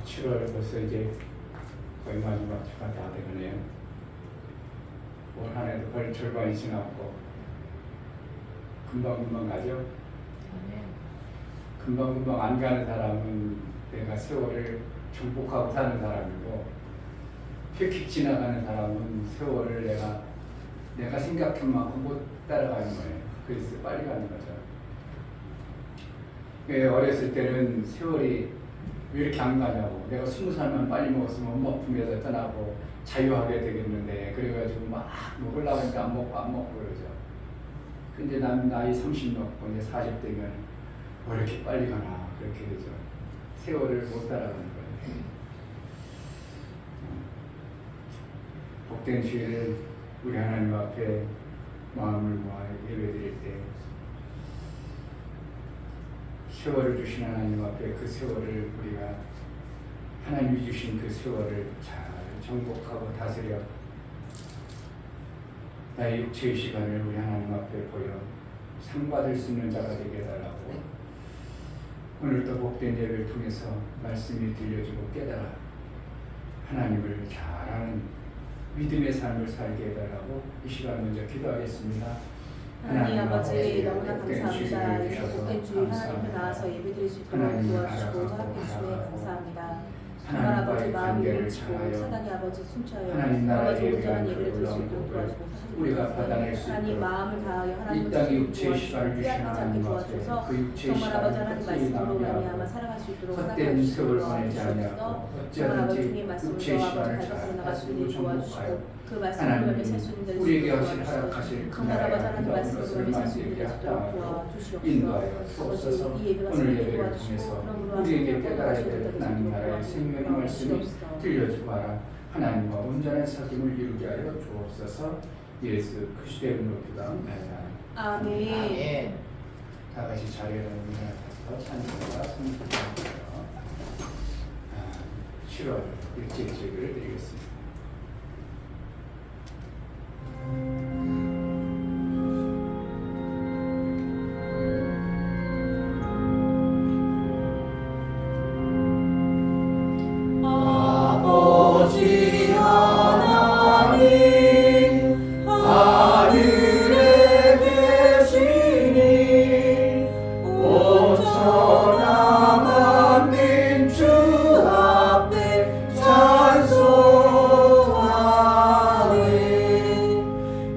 7월 벌써 이제 거의 마지막 주가 다 되겠네요. 올 한 해도 거의 절반이 지났고 금방금방 가죠. 금방금방 안 가는 사람은 내가 세월을 정복하고 사는 사람이고, 휙휙 지나가는 사람은 세월을 내가 생각한 만큼 못 따라가는 거예요. 그래서 빨리 가는 거죠. 어렸을 때는 세월이 왜 이렇게 안 가냐고, 내가 20살만 빨리 먹었으면 엄마 품에서 떠나고 자유하게 되겠는데, 그래가지고 막 먹으려고 하니까 안 먹고 그러죠. 근데 난 나이 30 먹고 이제 40 되면 왜 이렇게 빨리 가나, 그렇게 되죠. 세월을 못 따라가는 거예요. 복된 주일을 우리 하나님 앞에 마음을 모아 예배드릴 때, 세월을 주신 하나님 앞에 그 세월을 우리가 하나님이 주신 그 세월을 잘 정복하고 다스려 나의 육체의 시간을 우리 하나님 앞에 보여 상 받을 수 있는 자가 되게 해달라고, 오늘도 복된 예배를 통해서 말씀이 들려주고 깨달아 하나님을 잘 아는 믿음의 삶을 살게 해달라고 이 시간 먼저 기도하겠습니다. 하나님 아버지, 너무나 감사합니다. 이렇게 복된 주일 하나님 앞에 나와서 예배드릴 수 있도록 도와주시고 허락해 주시에 감사합니다. 정말 아버지 마음이 일치고 사단이 아버지 숨쳐요. 아버지 온전한 예배를 드릴 수 있도록 도와주고 우리가 받아낼 수 하나님 있도록 마음을 다하여 이 하나님을 땅의 지키고 육체의 시간을 주신 빼앗기지 않게 하나님 앞에 도와주셔서 그 육체의 정말 아버지 시간을 하나님 끝까지 말씀으로 말미암아 낭비하고 살아갈 수 있도록 헛된 세월을 보내지 도와주시옵소서. 아니하고 정말 아버지 어찌하든지 주님 말씀으로 육체의 아버지 시간을 잘 잘 나갈 수 다스리고 있도록 도와주시고 정복하여 그 말씀으로 하나님 살수 있는 데를 우리에게 주시옵소서. 허락하실 그 정말 아버지 나라의 하나님 말씀으로 것을 살수 있는 만들게 데를 주도록 하옵소서. 도와주시옵소서. 인도하여 주옵소서. 아버지 이 예배가 오늘 성령이 예배를 도와주시고 통해서 그러므로 우리에게 하나님 깨달아야 될 도와주시옵소서. 하나님 나라의 생명의 말씀이 도와주시옵소서. 들려주고 하라. 하나님과 온전한 사귐을 이루게 하여 주옵소서. 예수 그리스도의 이름으로 기도합니다. 아멘. 다 같이 자리에 일어나서 찬송과 성기도하며 7월 일제 예배를 드리겠습니다. 아버지 하나님 하늘에 계시니 온전한 만민 주 앞에 찬송하네.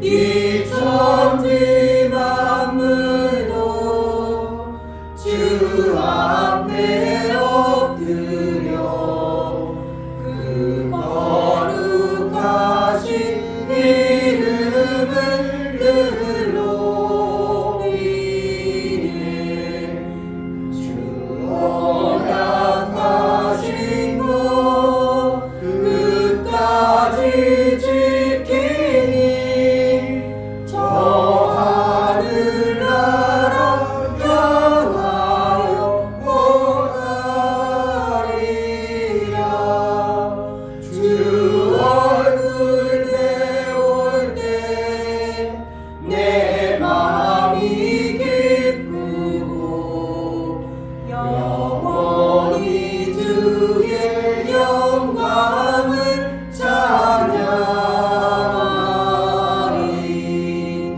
이 천지 만물도 주 앞에 엎드려 그 거룩하신 이름을 늘 높이네. 주 허락하신 것 끝까지 지키니 저 하늘나라 향하여 오가리라. 주 얼굴 배울 때 내 마음이 기쁘고 영원히 주의 영광을 찬양하리.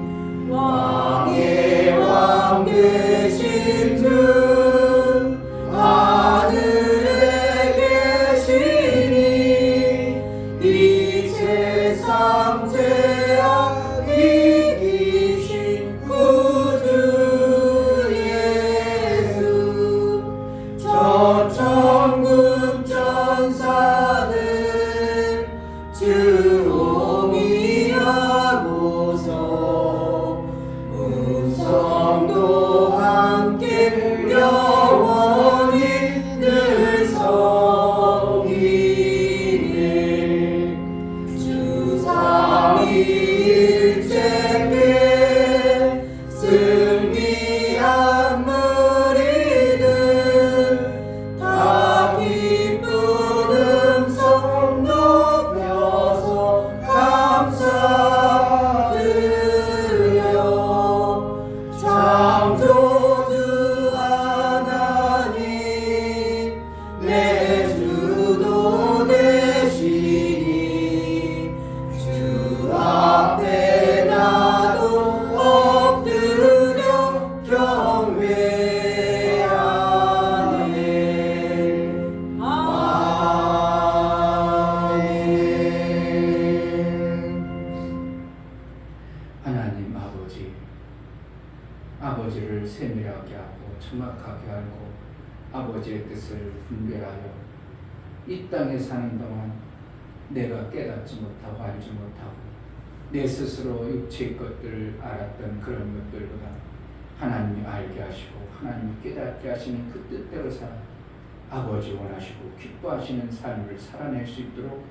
왕의 왕 되신 주 하늘에 계시니 이 세상 죄악 이기신 구주 예수. 저 천국 천사들 주옹이 하고서 음성도 함께 영원히 늘 섬기네. 주 삼위일체께 승리한 무리들 다 정확하게 알고 아버지의 뜻을 분별하여 이 땅에 사는 동안 내가 깨닫지 못하고 알지 못하고 내 스스로 육체의 것들을 알았던 그런 것들보다 하나님이 알게 하시고 하나님이 깨닫게 하시는 그 뜻대로 살아 아버지 원하시고 기뻐하시는 삶을 살아낼 수 있도록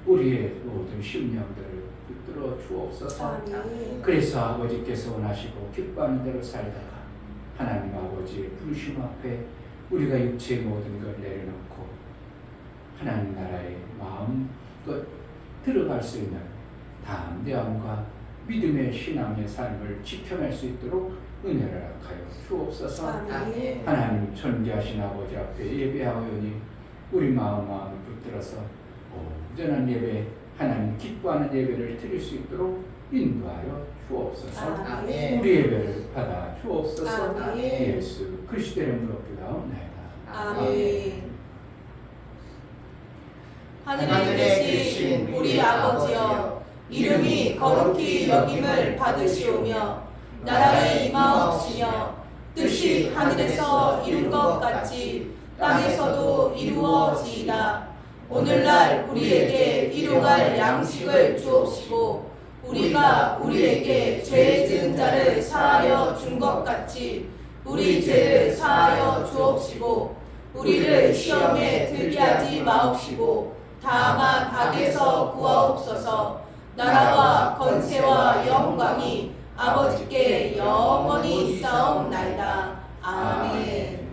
우리의 모든 심령들을 붙들어 주옵소서. 아멘. 그래서 아버지께서 원하시고 기뻐하는 대로 살다가 하나님 아버지의 부르심 앞에 우리가 육체의 모든 걸 내려놓고 하나님 나라의 마음껏 들어갈 수 있는 담대함과 믿음의 신앙의 삶을 지켜낼 수 있도록 은혜를 허락하여 주옵소서. 아멘. 하나님 존귀하신 아버지 앞에 예배하오니 우리 마음을 붙들어서 온전한 예배, 하나님 기뻐하는 예배를 드릴 수 있도록 인도하여 주옵소서. 아멘. 우리 예배를 받아 주옵소서. 아멘. 예수 그리스도의 이름으로 기도하옵나이다. 아멘. 하늘에 계신 우리 아버지여, 이름이 거룩히 여김을 받으시오며 나라의 임하옵시며 뜻이 하늘에서 이룬 것 같이 땅에서도 이루어지이다. 오늘날 우리에게 일용할 양식을 주옵시고 우리가 우리에게 죄 지은 자를 사하여 준 것 같이 우리 죄를 사하여 주옵시고 우리를 시험에 들게 하지 마옵시고 다만 악에서 구하옵소서. 나라와 권세와 영광이 아버지께 영원히 있사옵나이다. 아멘.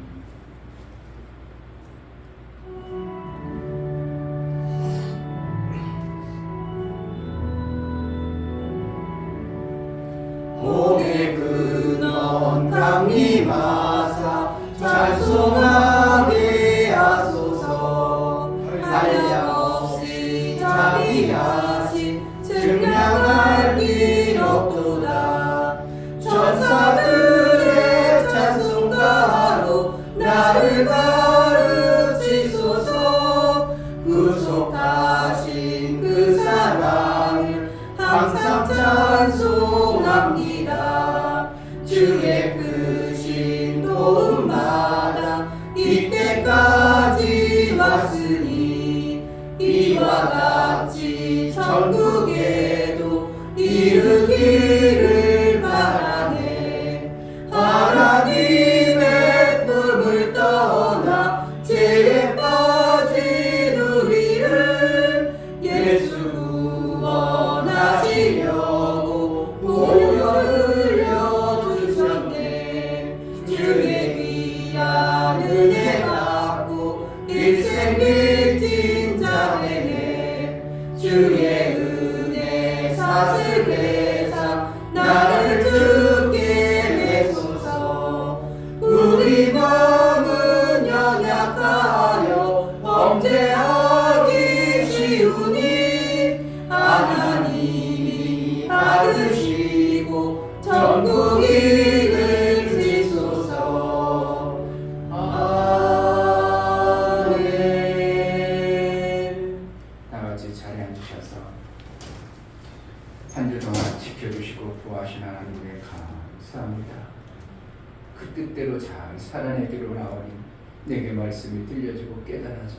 복의 근원 강림하사 찬송하게 하소서. 한량없이 자비하신 증량할 길 없도다. 천사들의 찬송가로 나를 가르치소서. 구속하신 그 사랑을 항상 찬송합니다. 주의 크신 도움받아 이때까지 왔으니 이와 같이 천국에도 이르기를 바라네. 하나님의 품을 떠나 죄에 빠진 우리를 예수 구원하시려고 보혈을 흘려주셨네. 주의 귀한 은혜 받고 일생 믿진 자되네. 주의 은혜 사슬 배상 나를 주께 내소서. 우리 몸은 연약하여 범죄하기 쉬우니 하나님이 받으시고 천국 이르시소서. 아멘. 나같이 자리에 앉으셔서 한 주 동안 지켜주시고 구하신 하나님께 감사합니다. 그 뜻대로 잘 살아내기로 나오니 내게 말씀이 들려지고 깨달아져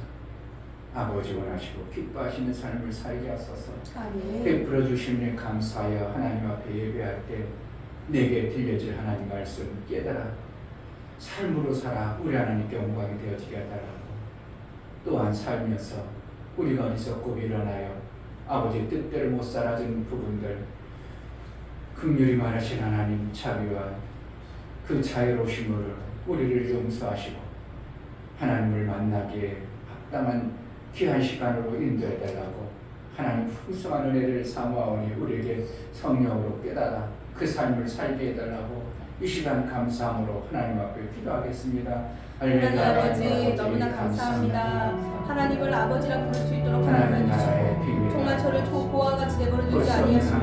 아버지 원하시고 기뻐하시는 삶을 살게 하소서. 아멘. 베풀어 주신 일 감사하여 하나님 앞에 예배할 때 내게 들려질 하나님 말씀 깨달아 삶으로 살아 우리 하나님께 영광이 되어지게 해달라고. 또한 살면서 우리가 어리석고 일어나여 아버지의 뜻대로 못 살아진 부분들 긍휼히 말하신 하나님 자비와 그 자유로우심으로 우리를 용서하시고 하나님을 만나기에 합당한 귀한 시간으로 인도해달라고 하나님 풍성한 은혜를 사모하오니 우리에게 성령으로 깨달아 그 삶을 살게 해달라고 이 시간 감사함으로 하나님 앞에 기도하겠습니다. 하나님 아버지 너무나 감사합니다. 하나님을 아버지라 부를 수 있도록 하나님 하나님 나라의 주시고 비밀 정말 저를 보아와 같이 내버려 두지 아니하시고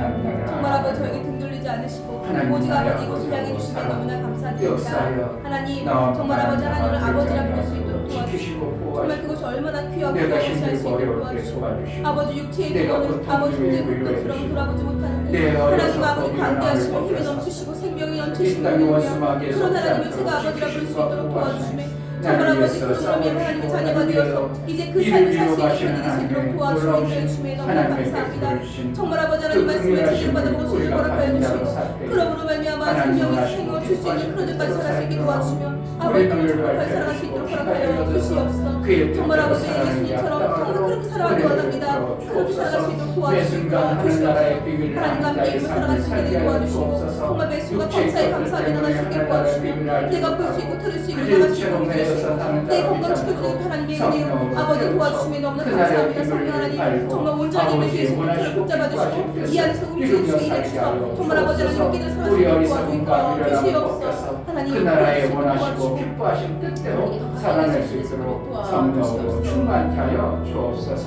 정말 아버지 저에게 등 돌리지 않으시고 하나님 오직 나라의 아버지 이곳을 향해 아버지하고 주시니 살아 너무나 감사드립니다. 역사하여 하나님 나와 정말 아버지 하나님을 하나님 아버지라 부를 수 아버지하고 있도록 도와주시고 주시고 정말 그것이 얼마나 귀하고 내가 무엇이 할수 힘들고 있도록 어려울 때 도와주시고 도와주시고 아버지 육체의 내가 피로는 고통 아버지 중에 때문에 위로해 그처럼 주시고 돌아보지 못하는데 내가 하나님 어려서 아버지 거기를 관대하시고 나를 힘이 꺾어서 넘치시고 생명이 이 넘치시는 땅의 분이며 원수마귀의 그런 하나님을 속지 제가 않도록 아버지라 부를 수 지키시고 있도록 도와주시며 나를 정말 아버지 위해서 그러면 하나님의 싸우시고 자녀가 나를 되어서 위하여 이제 그 이를 삶을 살 수 위로하시는 있는 그들이 되시도록 하나님의 도와주시는 놀라우신 주님의 너무 하나님의 감사합니다. 베푸신 정말 아버지 그 하나님 말씀을 긍휼하신 제대로 받아보고 우리가 순종하라 하여 받는 자로 주시고 살게 그러므로 말미암아 하나님 생명이 원하시고 생명을 줄 수 있는 그런 데까지 살아갈 수 있게 도와주시며 우리 아버지 눈을 정말 살아갈 수 있도록 허락하여 주시옵소서. 그의 정말 뜻대로 아버지 살아가는 게 예수님처럼 정말 합당하도록 그렇게 살아가기 원합니다. 그렇게 살아갈 수 있도록 매 순간 도와주시고 하늘나라의 비밀을 하나님과 함께 자의 있으며 살아갈 수 삶을 있게 살게 하여 도와주시고 주옵소서. 정말 매 순간 육체의 감사에 것들 감사하며 때문에 나갈 수 있게 하늘나라의 도와주시며 비밀을 알지 내가 볼 수 못하고 있고 들을 수 있고 그들 나갈 수 채로 있도록 매여서 해주시고 사는 내 자로 건강 믿지 지켜주는 않고 하나님의 성령으로 은혜로 아버지 깨우쳐 도와주시며 너무나 그날의 감사합니다. 비밀을 성령 하나님 알고 정말 온전히 아버지의 계속 그를 원하시고 붙잡아 주시고 이 안에서 움직이시고 일해주셔서 정말 아버지 하나님 믿는 우리 사랑을 어리석음과 도와주시고 미련함을 주시옵소서. 꺾여서 하나님 그 나라에 도와주시고 원하시고 도와주시고 기뻐하신 뜻대로 하나님 살아낼 수 도와주시고 있도록 도와주시옵소서. 성령으로 충만케 하여 주옵소서.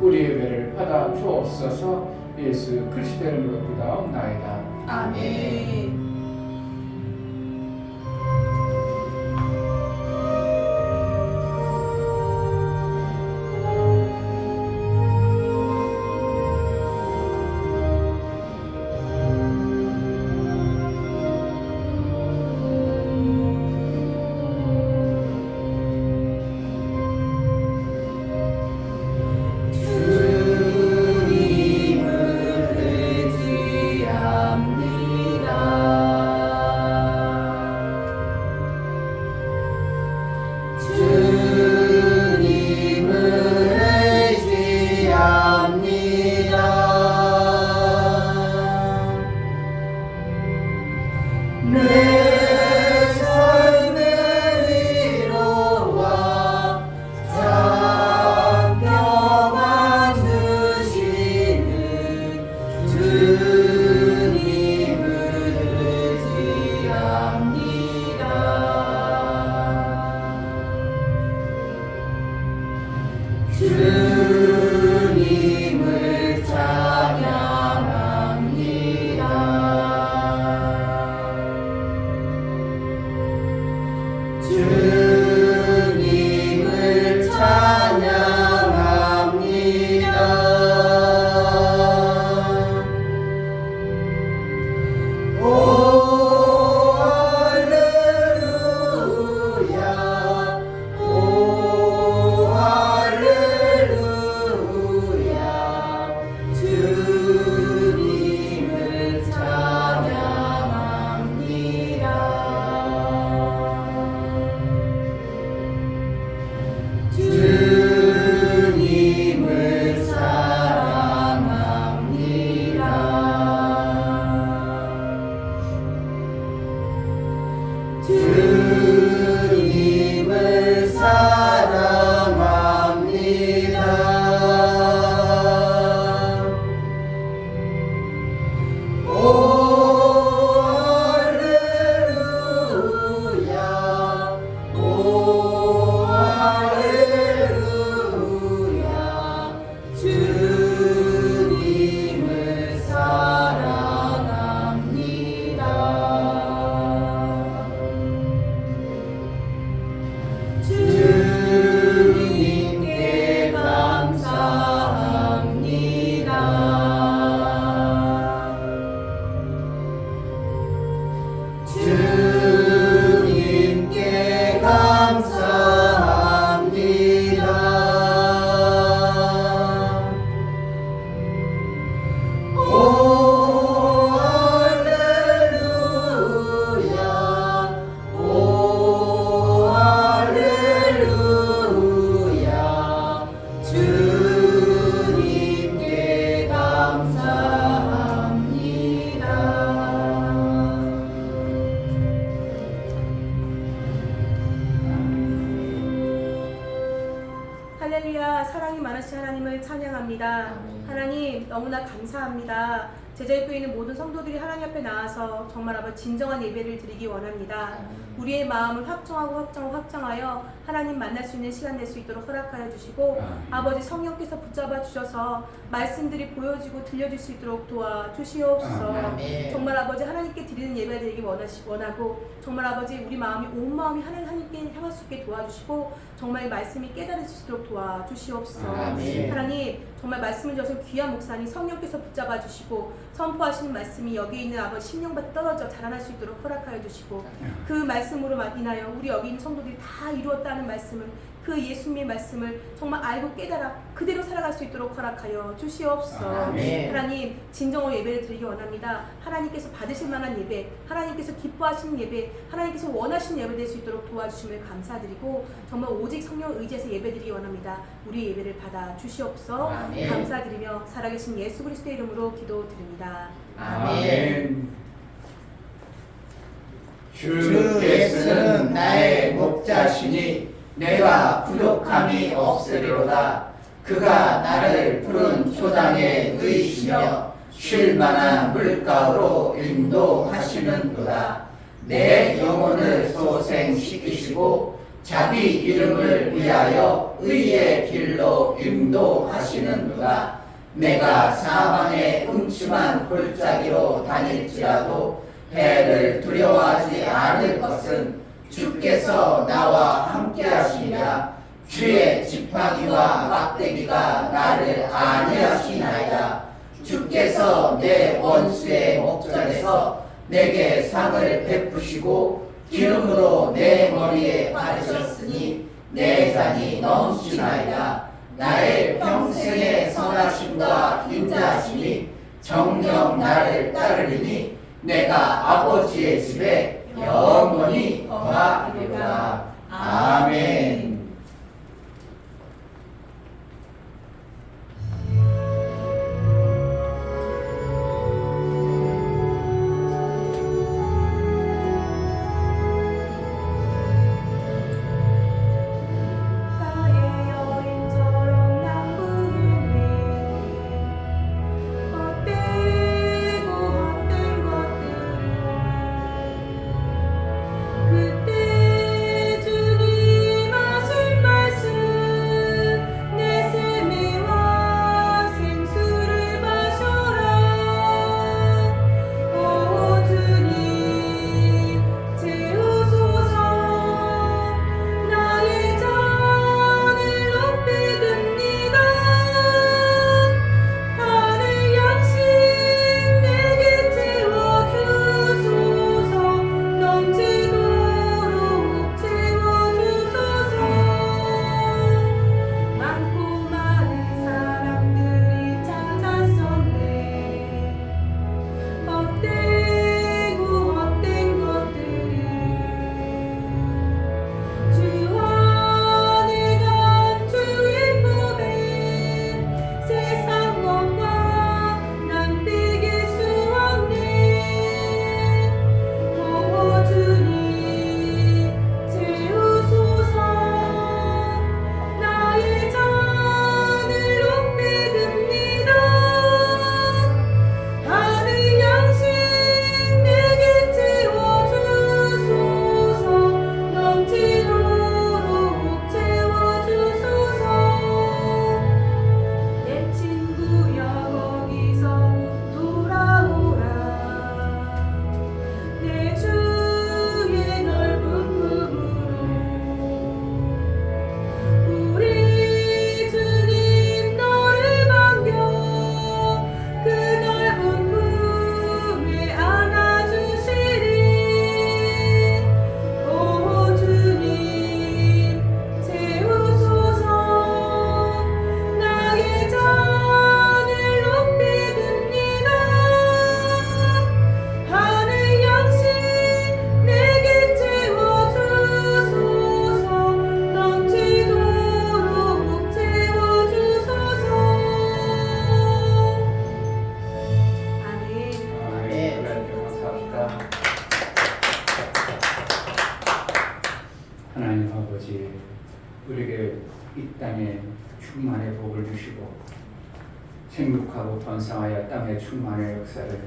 우리의 배를 받아 주옵소서. 예수 그리스도의 이름으로 기도하옵나이다. 아멘. 주님을 찬양합니다. 주님을 찬양합니다. 오 할렐루야 오 할렐루야 주님을 찬양합니다. 주님을 사랑합니다. 주님을 사랑합니다. 오 할렐루야 오 할렐루야 주님을 사랑합니다. 주님께 감사합니다. 주님께 감사합니다. 오 할렐루야 오 할렐루야 주님께 감사합니다. 할렐루야. 사랑이 많으신 하나님을 찬양합니다. 하나님 너무나 감사합니다. 제자교회 있는 모든 성도들이 하나님 앞에 나와서 정말 아버지 진정한 예배를 드리기 원합니다. 우리의 마음을 확정하여 하나님 만날 수 있는 시간 낼 수 있도록 허락하여 주시고 아버지 성령께서 붙잡아 주셔서 말씀들이 보여지고 들려질 수 있도록 도와주시옵소서. 정말 아버지 하나님께 드리는 예배 드리기 원하고 정말 아버지 우리 마음이 온 마음이 하나님께 향할 수 있게 도와주시고 정말 말씀이 깨달을 수 있도록 도와주시옵소서. 하나님 정말 말씀을 주신 귀한 목사님 성령께서 붙잡아 주시고 선포하시는 말씀이 여기 있는 아버지 심령밭에 떨어져 자라날 수 있도록 허락하여 주시고 그 말씀으로 인하여 우리 여기 있는 성도들이 다 이루었다는 말씀을 그 예수님의 말씀을 정말 알고 깨달아 그대로 살아갈 수 있도록 허락하여 주시옵소서. 하나님 진정으로 예배를 드리기 원합니다. 하나님께서 받으실 만한 예배, 하나님께서 기뻐하시는 예배, 하나님께서 원하시는 예배 될 수 있도록 도와주심을 감사드리고 정말 오직 성령을 의지해서 예배드리기 원합니다. 우리 예배를 받아 주시옵소서. 감사드리며 살아계신 예수 그리스도의 이름으로 기도드립니다. 아멘. 주 예수는 나의 목자시니 내가 부족함이 없으리로다. 그가 나를 푸른 초장에 누이시며 쉴 만한 물가로 인도하시는도다. 내 영혼을 소생시키시고 자기 이름을 위하여 의의 길로 인도하시는도다. 내가 사방에 음침한 골짜기로 다닐지라도 해를 두려워하지 않을 것은 주께서 나와 함께 하시니라. 주의 지팡이와 막대기가 나를 안위하시나이다. 주께서 내 원수의 목전에서 내게 상을 베푸시고 기름으로 내 머리에 바르셨으니 내 잔이 넘치나이다. 나의 평생의 선하심과 인자하심이 정녕 나를 따르리니 내가 아버지의 집에 영원히 거하리로다. 아멘. 하나님 아버지, 우리에게 이 땅에 충만의 복을 주시고 생육하고 번성하여 땅의 충만의 역사를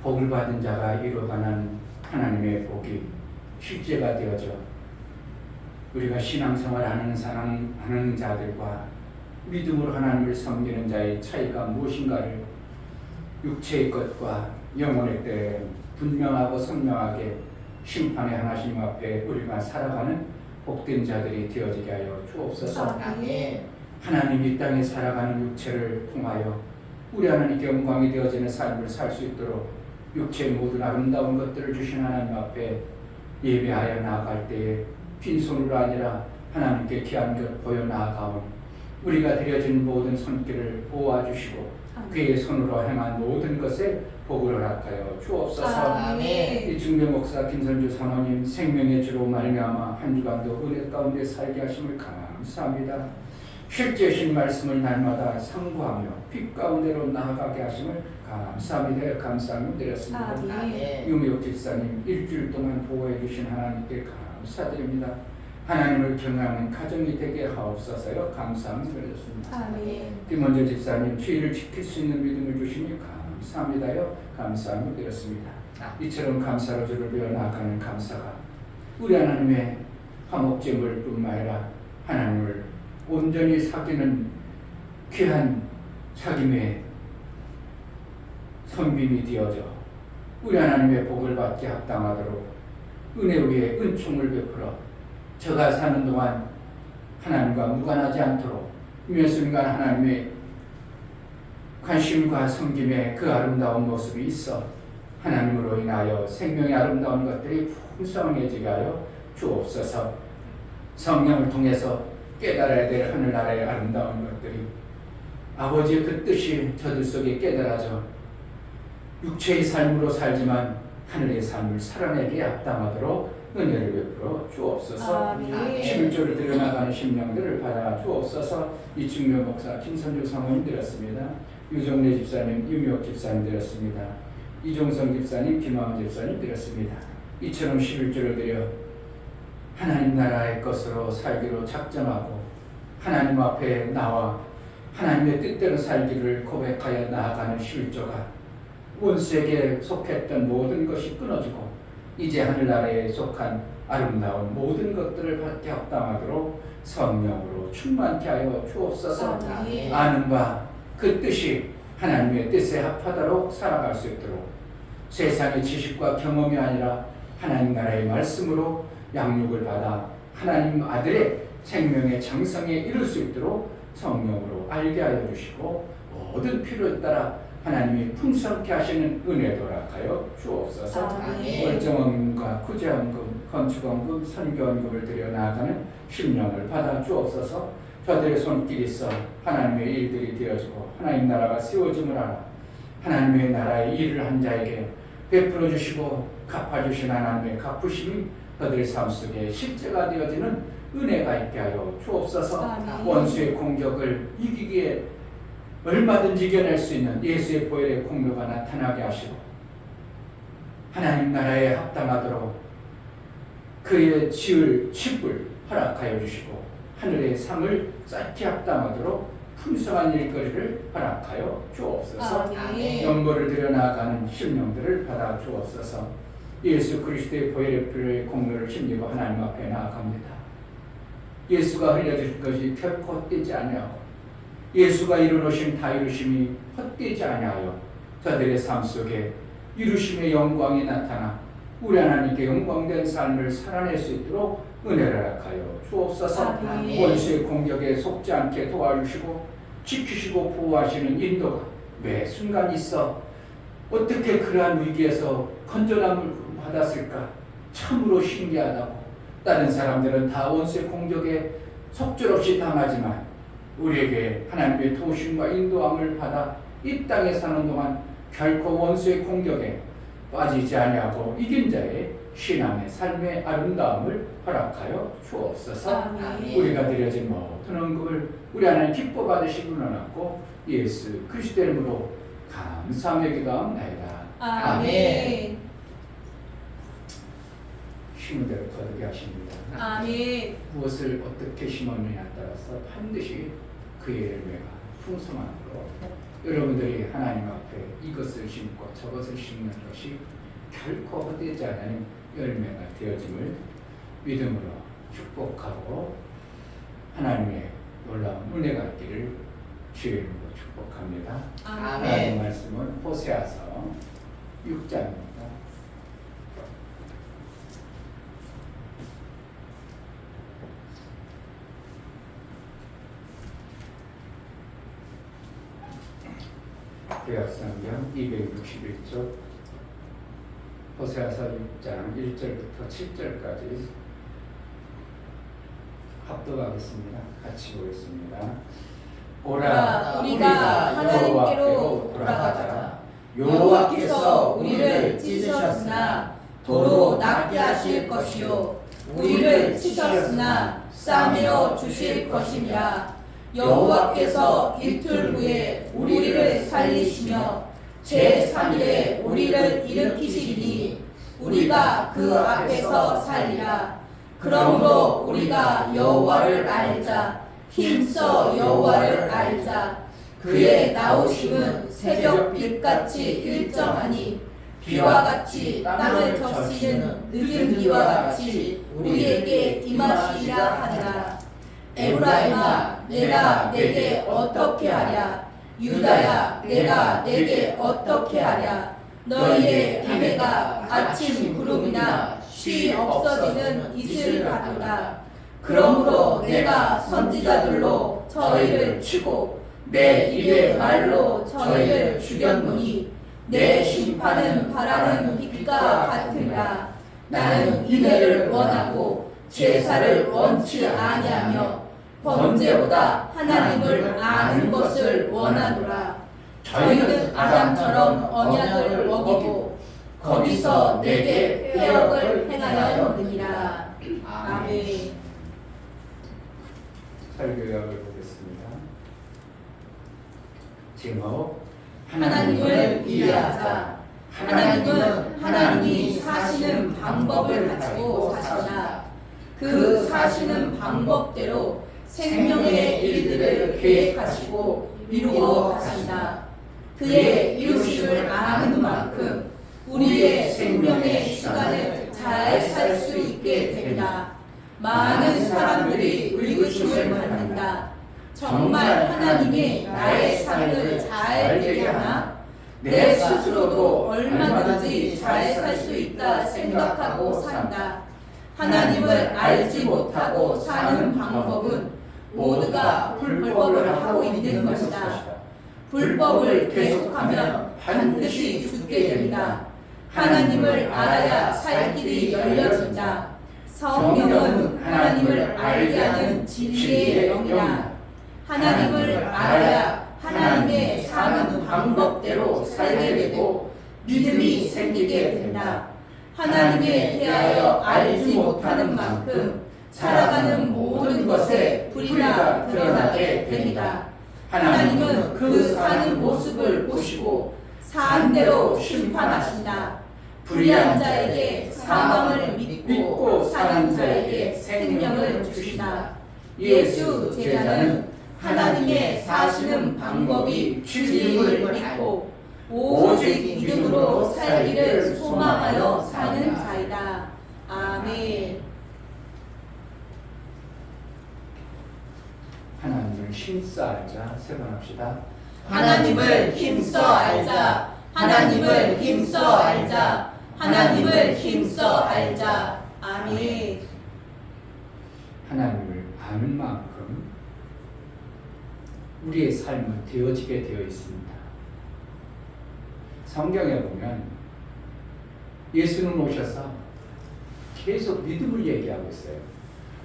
복을 받은 자가 이루어가는 하나님의 복이 실제가 되어져 우리가 신앙생활하는 하는 자들과 믿음으로 하나님을 섬기는 자의 차이가 무엇인가를 육체의 것과 영혼의 때 분명하고 선명하게 심판의 하나님 앞에 우리가 살아가는 복된 자들이 되어지게 하여 주옵소서. 아멘. 하나님 이 땅에 살아가는 육체를 통하여 우리 하나님께 영광이 되어지는 삶을 살 수 있도록 육체의 모든 아름다운 것들을 주신 하나님 앞에 예배하여 나아갈 때에 빈손으로 아니라 하나님께 귀한 것 보여 나아가온 우리가 드려진 모든 손길을 보아주시고 그의 손으로 행한 모든 것에 복을 허락하여 주옵소서. 아멘. 이중배 목사 김선주 사모님 생명의 주로 말미암아 한 주간도 은혜 가운데 살게 하심을 감사합니다. 실제신 말씀을 날마다 상고하며 빛 가운데로 나아가게 하심을 감사합니다. 감사함을 드렸습니다. 아멘. 유미옥 집사님 일주일 동안 보호해 주신 하나님께 감사드립니다. 하나님을 경외하는 가정이 되게 하옵소서요. 감사함을 드렸습니다. 아멘. 김원재 집사님 주의를 지킬 수 있는 믿음을 주시니 감사합니다요. 감사함을 드렸습니다. 이처럼 감사로 주를 배워 나아가는 감사가 우리 하나님의 화목제물뿐만 아니라 하나님을 온전히 사귀는 귀한 사귐의 선빔이 되어져 우리 하나님의 복을 받게 합당하도록 은혜 위에 은총을 베풀어 저가 사는 동안 하나님과 무관하지 않도록 몇 순간 하나님의 관심과 섬김의 그 아름다운 모습이 있어 하나님으로 인하여 생명의 아름다운 것들이 풍성해지게 하여 주옵소서. 성령을 통해서 깨달아야 될 하늘나라의 아름다운 것들이 아버지의 그 뜻이 저들 속에 깨달아져 육체의 삶으로 살지만 하늘의 삶을 살아내기에 합당하도록 은혜를 베풀어 주옵소서. 아멘. 11조를 들여나가는 심령들을 받아 주옵소서. 이충묘 목사 김선주 사모님 드렸습니다. 유정래 집사님, 유미옥 집사님 드렸습니다. 이종성 집사님, 김하은 집사님 드렸습니다. 이처럼 11조를 드려 하나님 나라의 것으로 살기로 작정하고 하나님 앞에 나와 하나님의 뜻대로 살기를 고백하여 나아가는 11조가 원수에게 속했던 모든 것이 끊어지고 이제 하늘나라에 속한 아름다운 모든 것들을 받게 합당하도록 성령으로 충만케 하여 주옵소서. 아멘. 아는 바 그 뜻이 하나님의 뜻에 합하도록 살아갈 수 있도록 세상의 지식과 경험이 아니라 하나님 나라의 말씀으로 양육을 받아 하나님 아들의 생명의 장성에 이룰 수 있도록 성령으로 알게 하여 주시고 모든 필요에 따라 하나님이 풍성케 하시는 은혜도 허락하여 주옵소서. 아멘. 월정원금과 구제원금, 건축원금, 선교원금을 들여 나아가는 심령을 받아 주옵소서. 저들의 손길이 있어 하나님의 일들이 되어지고 하나님 나라가 세워짐을 알아 하나님의 나라의 일을 한 자에게 베풀어 주시고 갚아주신 하나님의 갚으심이 저들의 삶 속에 실제가 되어지는 은혜가 있게 하여 주옵소서. 아멘. 원수의 공격을 이기기에 얼마든지 이겨낼 수 있는 예수의 보혈의 공로가 나타나게 하시고 하나님 나라에 합당하도록 그의 지을 칩을 허락하여 주시고 하늘의 상을 쌓기 합당하도록 풍성한 일거리를 허락하여 주옵소서. 아멘. 영보를 들여나가는 심령들을 받아 주옵소서. 예수 그리스도의 보혈의 피의 공로를 힘입어 하나님 앞에 나아갑니다. 예수가 흘려주신 것이 결코 헛되지 아니하고 예수가 이루신 다 이루심이 헛되지 아니하여 저들의 삶 속에 이루심의 영광이 나타나 우리 하나님께 영광된 삶을 살아낼 수 있도록 은혜를 허락하여 주옵소서. 아멘. 원수의 공격에 속지 않게 도와주시고 지키시고 보호하시는 인도가 매 순간 있어 어떻게 그러한 위기에서 건전함을 받았을까 참으로 신기하다고. 다른 사람들은 다 원수의 공격에 속절없이 당하지만 우리에게 하나님의 도우심과 인도함을 받아 이 땅에 사는 동안 결코 원수의 공격에 빠지지 아니하고 이긴 자의 신앙의 삶의 아름다움을 허락하여 주옵소서. 아멘. 우리가 드려진 모든 헌금을 우리 하나님 기뻐 받으시기 원하고 예수 그리스도 이름으로 감사하며 기도합니다. 아멘. 심은 대로 거두게 하십니다. 아멘. 무엇을 어떻게 심었느냐에 따라서 반드시 그의 열매가 풍성함으로 여러분들이 하나님 앞에 이것을 심고 저것을 심는 것이 결코 헛되지 않은 열매가 되어짐을 믿음으로 축복하고 하나님의 놀라운 은혜가 있기를 주의 이름으로 축복합니다. 아멘. 하나님 말씀은 호세아서 6장입니다. 구약성경 261쪽 호세아서 6장 1절부터 7절까지 합독하겠습니다. 같이 보겠습니다. 오라 우리가 하나님께로 돌아가자. 여호와께서 우리를 찢으셨으나 도로 낫게 하실 것이요 우리를 치셨으나 싸매어 주실 것이니라. 여호와께서 이틀 후에 우리를 살리시며 제3일에 우리를 일으키시리니 우리가 그 앞에서 살리라. 그러므로 우리가 여호와를 알자. 힘써 여호와를 알자. 그의 나오심은 새벽 빛같이 일정하니 비와 같이 땅을 적시는 늦은 비와 같이 우리에게 임하시리라 하더라. 에브라임아 내가 내게 어떻게 하랴. 유다야 내가 내게 어떻게 하랴. 너희의 비매가 아침 구름이나 쉬 없어지는 이슬 같도다. 그러므로 내가 선지자들로 저희를 치고 내 입의 말로 저희를 죽였노니 내 심판은 바라는 빛과 같으리라. 나는 인애를 원하고 제사를 원치 아니하며 번제보다 하나님을 아는 것을 원하노라. 저희는 아담처럼 언약을 어기고 거기서 내게 회역을 행하였느니라. 아멘. 설교약을 보겠습니다. 제목 하나님을 이해하자. 하나님은 하나님이 사시는 방법을 가지고 사시나 그 사시는 방법대로 생명의 일들을 계획하시고 이루어 가시나 그의 이루심을 아는 만큼 우리의 생명의 시간을 잘 살 수 있게 됩니다. 많은 사람들이 의구심을 갖는다. 정말 하나님이 나의 삶을 잘 되게 하나? 내 스스로도 얼마든지 잘 살 수 있다 생각하고 산다. 하나님을 알지 못하고 사는 방법은 모두가 불법을 하고 있는 것이다. 불법을 계속하면 반드시 죽게 됩니다. 하나님을 알아야 살 길이 열려진다. 성령은 하나님을 알게 하는 진리의 영이다. 하나님을 알아야 하나님의 사는 방법대로 살게 되고 믿음이 생기게 된다. 하나님에 대하여 알지 못하는 만큼 살아가는 모든 것에 불이가 드러나게 됩니다. 하나님은 그 사는 모습을 보시고 사한 대로 심판하신다. 불의한 자에게 사망을 믿고 사는 자에게 생명을 주시다. 예수 제자는 하나님의 사시는 방법이 주임을 믿고 오직 믿음으로 살기를 소망하여 사는 자이다. 아멘. 하나님을 힘써 알자. 세 번 합시다. 하나님을 힘써 알자. 하나님을 힘써 알자. 하나님을 힘써 알자. 아멘. 하나님을 아는 만큼 우리의 삶은 되어지게 되어 있습니다. 성경에 보면 예수는 오셔서 계속 믿음을 얘기하고 있어요.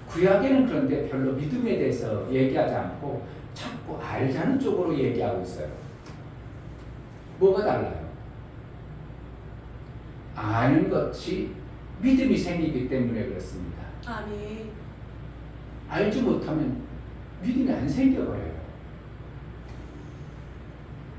구약에는 그런데 별로 믿음에 대해서 얘기하지 않고 자꾸 알자는 쪽으로 얘기하고 있어요. 뭐가 달라요? 아는 것이 믿음이 생기기 때문에 그렇습니다. 아멘. 알지 못하면 믿음이 안 생겨버려요.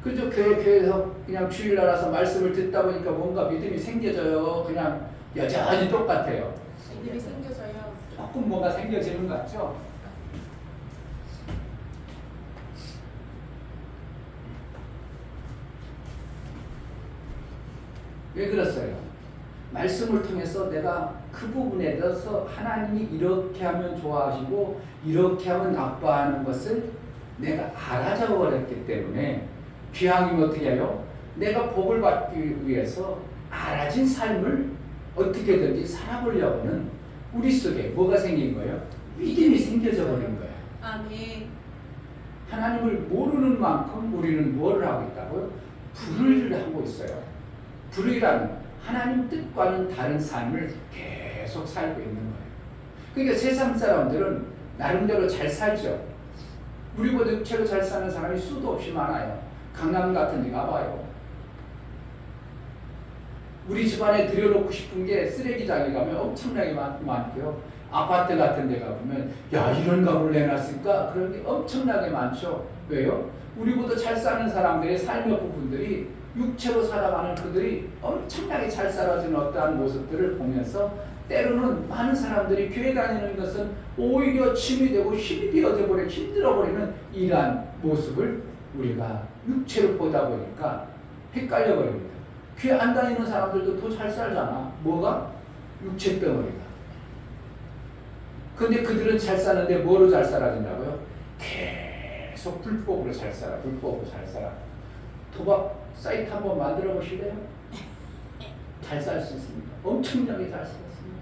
그저 교회에서 그냥 주일날 와서 말씀을 듣다 보니까 뭔가 믿음이 생겨져요. 그냥 여전히 똑같아요. 믿음이 생겨져요. 조금 뭐가 생겨지는 것 같죠? 왜 그랬어요? 말씀을 통해서 내가 그 부분에 대해서 하나님이 이렇게 하면 좋아하시고 이렇게 하면 나빠하는 것을 내가 알아져 버렸기 때문에 귀하님이 어떻게 해요? 내가 복을 받기 위해서 알아진 삶을 어떻게든지 살아보려고는 우리 속에 뭐가 생긴 거예요? 믿음이 생겨져 버린 거예요. 아멘. 하나님을 모르는 만큼 우리는 뭐를 하고 있다고요? 불의를 하고 있어요. 불의란 하나님 뜻과는 다른 삶을 계속 살고 있는 거예요. 그러니까 세상 사람들은 나름대로 잘 살죠. 우리보다 육체로 잘 사는 사람이 수도 없이 많아요. 강남 같은 데 가봐요. 우리 집안에 들여놓고 싶은 게 쓰레기장에 가면 엄청나게 많고요. 아파트 같은 데 가보면 야 이런 가구를 내놨을까? 그런 게 엄청나게 많죠. 왜요? 우리보다 잘 사는 사람들의 삶의 부분들이 육체로 살아가는 그들이 엄청나게 잘 살아지는 어떠한 모습들을 보면서 때로는 많은 사람들이 교회 다니는 것은 오히려 짐이 되고 힘이 되어져 버려 힘들어 버리는 이러한 모습을 우리가 육체로 보다 보니까 헷갈려 버립니다. 교회 안 다니는 사람들도 더 잘 살잖아. 뭐가? 육체 덩어리가. 근데 그들은 잘 사는데 뭐로 잘 살아진다고요? 계속 불법으로 잘 살아. 불법으로 잘 살아. 도박 사이트 한번 만들어 보실래요? 잘 살 수 있습니다. 엄청나게 잘 살 수 있습니다.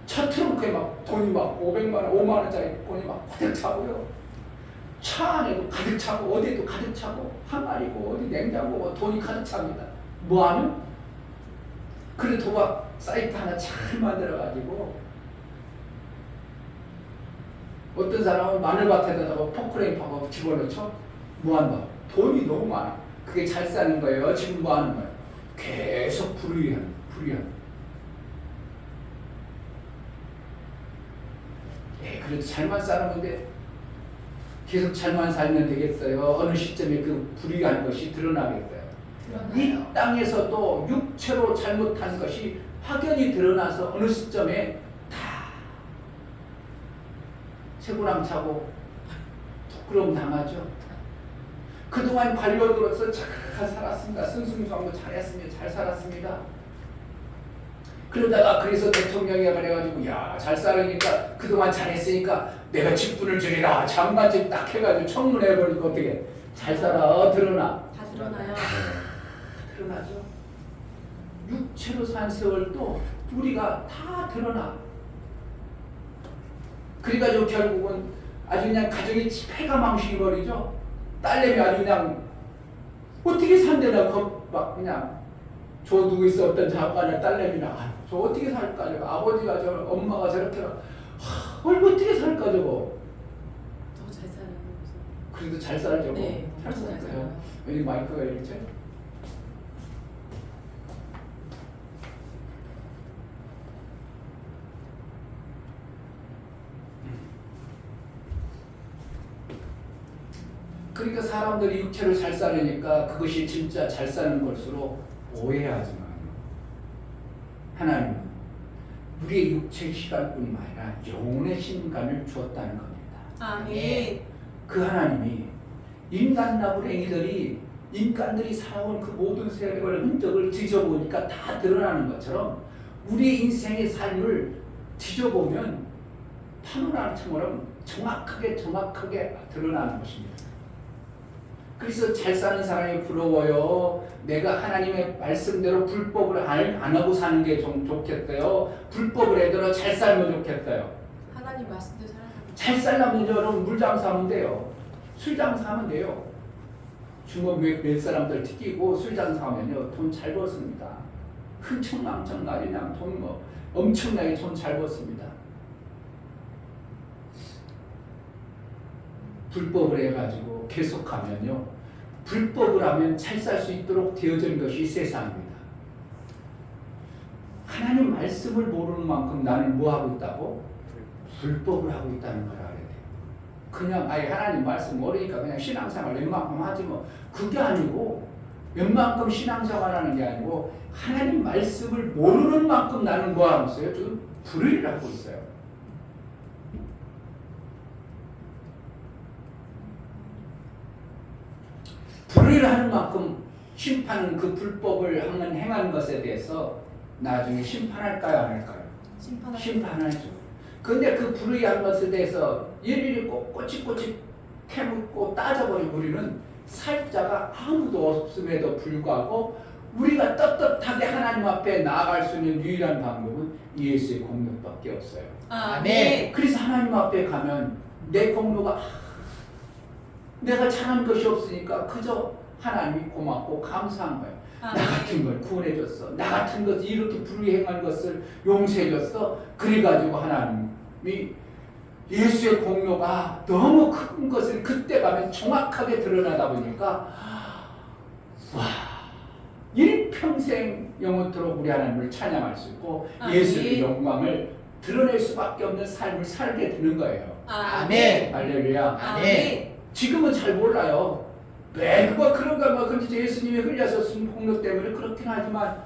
차 트렁크에 막 돈이 막 500만 원, 5만 원짜리 돈이 막 가득 차고요. 차 안에도 가득 차고 어디에도 가득 차고 항아리고 어디 냉장고고 돈이 가득 찹니다. 뭐하면? 그래 도박 사이트 하나 잘 만들어가지고 어떤 사람은 마늘밭에다가 포크레인 파고 집어넣죠. 뭐한다? 돈이 너무 많아. 그게 잘 사는 거예요. 지금 뭐하는 거예요? 계속 불의한. 그래도 잘만 살았는데 계속 잘만 살면 되겠어요. 어느 시점에 그 불의한 것이 드러나겠어요. 이 땅에서도 육체로 잘못한 것이 확연히 드러나서 어느 시점에 다 채구랑차고 부끄러움 당하죠. 그동안 관료들로서 잘 살았습니다. 승승장구 잘했습니다. 잘 살았습니다. 그러다가 그래서 대통령이 그래가지고 야 잘 살으니까 그동안 잘했으니까 내가 직분을 주리라 장관직 딱 해가지고 청문해버리고 어떻게 잘 살아 드러나. 다 드러나요. 드러나죠. 육체로 산 세월도 우리가 다 드러나. 그래가지고 결국은 아주 그냥 가정이 패가 망신이 버리죠. 딸내미 아주 그냥 어떻게 산대나 막 그냥 저 누구 있어 어떤 장관의 딸내미나 저 어떻게 살까 저거 아버지가 저 엄마가 저렇게 어떻게 살까 저거. 더 잘 사는 모습. 그래도 잘 살죠. 네, 잘 엄청 잘 살아요. 살아요. 왜 마이크가 이렇죠? 그러니까 사람들이 육체로 잘 사려니까 그것이 진짜 잘 사는 것으로 오해하지만 하나님은 우리의 육체의 시간뿐만 아니라 영혼의 신간을 주었다는 겁니다. 아멘. 그 하나님이 인간 나부랭이들이 인간들이 살아온 그 모든 세월의 흔적을 뒤져보니까 다 드러나는 것처럼 우리의 인생의 삶을 뒤져보면 파노라마처럼 정확하게 드러나는 것입니다. 그래서 잘 사는 사람이 부러워요. 내가 하나님의 말씀대로 불법을 안 하고 사는 게 좀 좋겠어요. 불법을 해도 잘 살면 좋겠어요. 하나님 말씀대로 살아가는 잘 살려면 여러분 물 장사하면 돼요. 술 장사하면 돼요. 중국 몇 사람들 튀기고 술 장사하면요 돈 잘 벌습니다. 흥청망청나게 그냥 돈 엄청나게 돈 잘 벌습니다. 불법을 해가지고 계속하면요 불법을 하면 잘 살 수 있도록 되어진 것이 세상입니다. 하나님 말씀을 모르는 만큼 나는 뭐 하고 있다고? 불법을 하고 있다는 걸 알아야 돼요. 그냥 아예 하나님 말씀 모르니까 그냥 신앙생활 웬만큼 하지 뭐 그게 아니고 웬만큼 신앙생활하는 게 아니고 하나님 말씀을 모르는 만큼 나는 뭐 하고 있어요? 지금 불의를 하고 있어요. 불의를 하는 만큼 심판은 그 불법을 행한 것에 대해서 나중에 심판할까요, 안 할까요? 심판하죠. 근데 그 불의한 것에 대해서 일일이 꼬치꼬치 캐묻고 따져버린 우리는 살자가 아무도 없음에도 불구하고 우리가 떳떳하게 하나님 앞에 나아갈 수 있는 유일한 방법은 예수의 공로밖에 없어요. 아멘. 그래서 하나님 앞에 가면 내 공로가 내가 잘한 것이 없으니까 그저 하나님이 고맙고 감사한 거예요. 나 같은 걸 구원해줬어. 나 같은 것을 이렇게 불의행한 것을 용서해줬어. 그래가지고 하나님이 예수의 공로가 너무 큰 것을 그때 가면 정확하게 드러나다 보니까 와, 일평생 영원토록 우리 하나님을 찬양할 수 있고 예수의 영광을 드러낼 수밖에 없는 삶을 살게 되는 거예요. 아멘. 할렐루야. 아멘. 지금은 잘 몰라요. 왜 그런가 뭐 근데 예수님이 흘려서 쓴 공로 때문에 그렇긴 하지만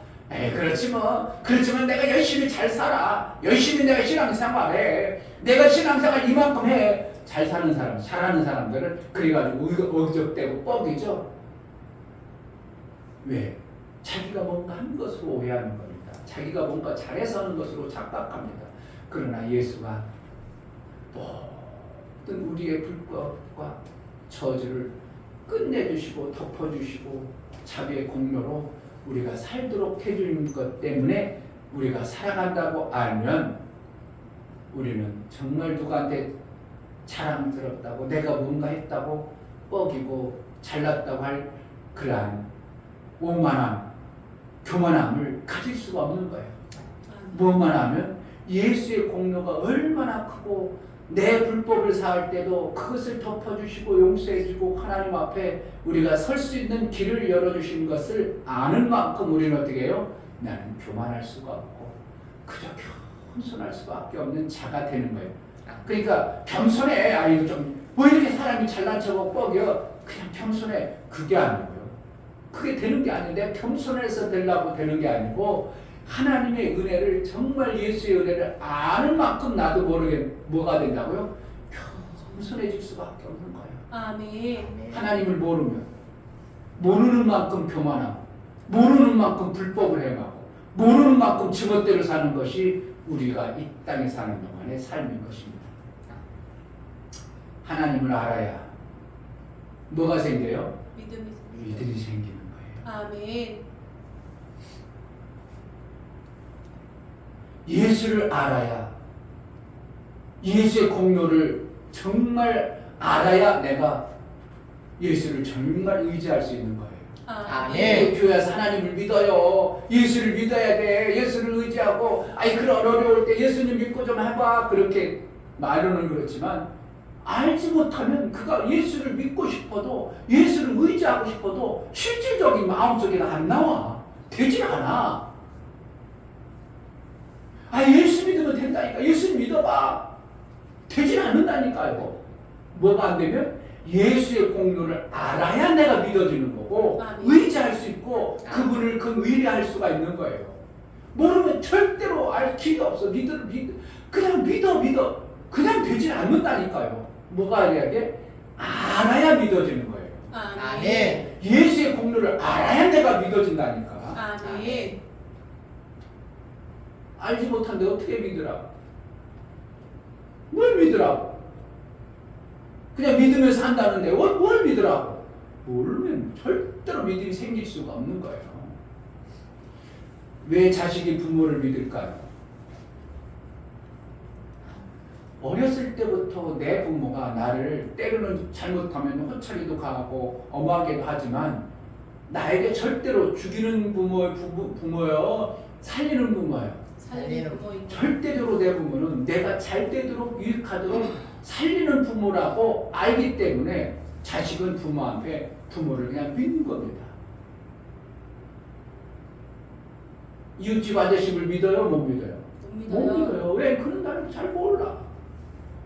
그렇지만 내가 열심히 잘 살아. 열심히 내가 신앙생활해. 내가 신앙생활 이만큼 해. 잘 사는 사람, 잘하는 사람들은 그래가지고 어적대고 뻑이죠. 왜? 자기가 뭔가 한 것으로 오해하는 겁니다. 자기가 뭔가 잘해서 하는 것으로 착각합니다. 그러나 예수가 모든 우리의 불법과 저주를 끝내주시고 덮어주시고 자기의 공로로 우리가 살도록 해주는 것 때문에 우리가 살아간다고 알면 우리는 정말 누구한테 자랑스럽다고 내가 뭔가 했다고 뻐기고 잘났다고 할 그러한 오만함, 교만함을 가질 수가 없는 거예요. 무엇만 하면 예수의 공로가 얼마나 크고 내 불법을 사할 때도 그것을 덮어주시고 용서해주고 하나님 앞에 우리가 설 수 있는 길을 열어주신 것을 아는 만큼 우리는 어떻게 해요? 나는 교만할 수가 없고 그저 겸손할 수밖에 없는 자가 되는 거예요. 그러니까 겸손해. 아이고 좀 뭐 이렇게 사람이 잘난 척하고 뻑여. 그냥 겸손해. 그게 아니고요. 그게 되는 게 아닌데 겸손해서 되려고 되는 게 아니고 하나님의 은혜를 정말 예수의 은혜를 아는 만큼 나도 모르게 뭐가 된다고요? 겸손해질 수밖에 없는 거예요. 아멘. 하나님을 모르는 만큼 교만하고 모르는 만큼 불법을 행하고 모르는 만큼 지멋대로 사는 것이 우리가 이 땅에 사는 동안의 삶인 것입니다. 하나님을 알아야 뭐가 생겨요? 믿음이 생기는 거예요. 아멘. 예수를 알아야 예수의 공로를 정말 알아야 내가 예수를 정말 의지할 수 있는 거예요. 아멘. 교회에서 하나님을 믿어요. 예수를 믿어야 돼. 예수를 의지하고 그런 어려울 때 예수님 믿고 좀 해봐. 그렇게 말로는 그렇지만 알지 못하면 그가 예수를 믿고 싶어도 예수를 의지하고 싶어도 실질적인 마음속에는 안 나와. 되질 않아. 예수 믿으면 된다니까. 예수 믿어봐. 되질 않는다니까요. 뭐가 안 되면 예수의 공로를 알아야 내가 믿어지는 거고 의지할 수 있고 그분을 의뢰할 수가 있는 거예요. 모르면 절대로 알 길이 없어. 그냥 믿어. 그냥 되질 않는다니까요. 뭐가 돼야 돼? 알아야 믿어지는 거예요. 아멘. 예수의 공로를 알아야 내가 믿어진다니까. 아멘. 알지 못한데 어떻게 믿으라고? 뭘 믿으라고? 그냥 믿으면서 산다는데 뭘 믿으라고? 모르면 절대로 믿음이 생길 수가 없는 거예요. 왜 자식이 부모를 믿을까요? 어렸을 때부터 내 부모가 나를 때로는 잘못하면 혼처리도 가고 엄하게도 하지만 나에게 절대로 죽이는 부모요 살리는 부모예요. 절대적으로 내 부모는 내가 잘 되도록 유익하도록 살리는 부모라고 알기 때문에 자식은 부모 앞에 부모를 그냥 믿는 겁니다. 이웃집 아저씨를 믿어요? 못 믿어요? 못 믿어요. 왜? 그런 나를 잘 몰라.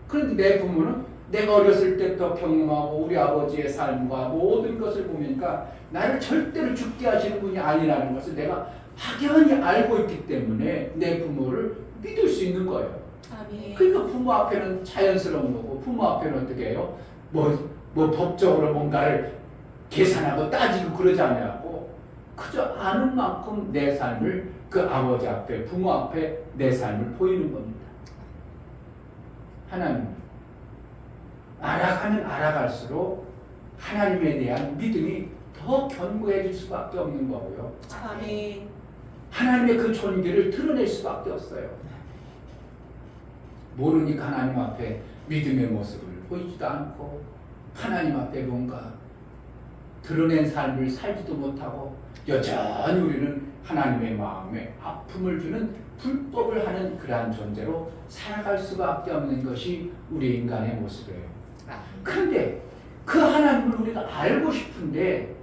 그런데 내 부모는 내가 어렸을 때부터 경험하고 우리 아버지의 삶과 모든 것을 보니까 나를 절대로 죽게 하시는 분이 아니라는 것을 내가 확연히 알고 있기 때문에 내 부모를 믿을 수 있는 거예요. 아멘. 그러니까 부모 앞에는 자연스러운 거고 부모 앞에는 어떻게 해요? 뭐 법적으로 뭔가를 계산하고 따지고 그러지 않냐고 그저 아는 만큼 내 삶을 그 아버지 앞에 부모 앞에 내 삶을 보이는 겁니다. 하나님 알아가면 알아갈수록 하나님에 대한 믿음이 더 견고해질 수밖에 없는 거고요. 아멘. 하나님의 그 존귀를 드러낼 수밖에 없어요. 모르니까 하나님 앞에 믿음의 모습을 보이지도 않고 하나님 앞에 뭔가 드러낸 삶을 살지도 못하고 여전히 우리는 하나님의 마음에 아픔을 주는 불법을 하는 그러한 존재로 살아갈 수밖에 없는 것이 우리 인간의 모습이에요. 그런데 그 하나님을 우리가 알고 싶은데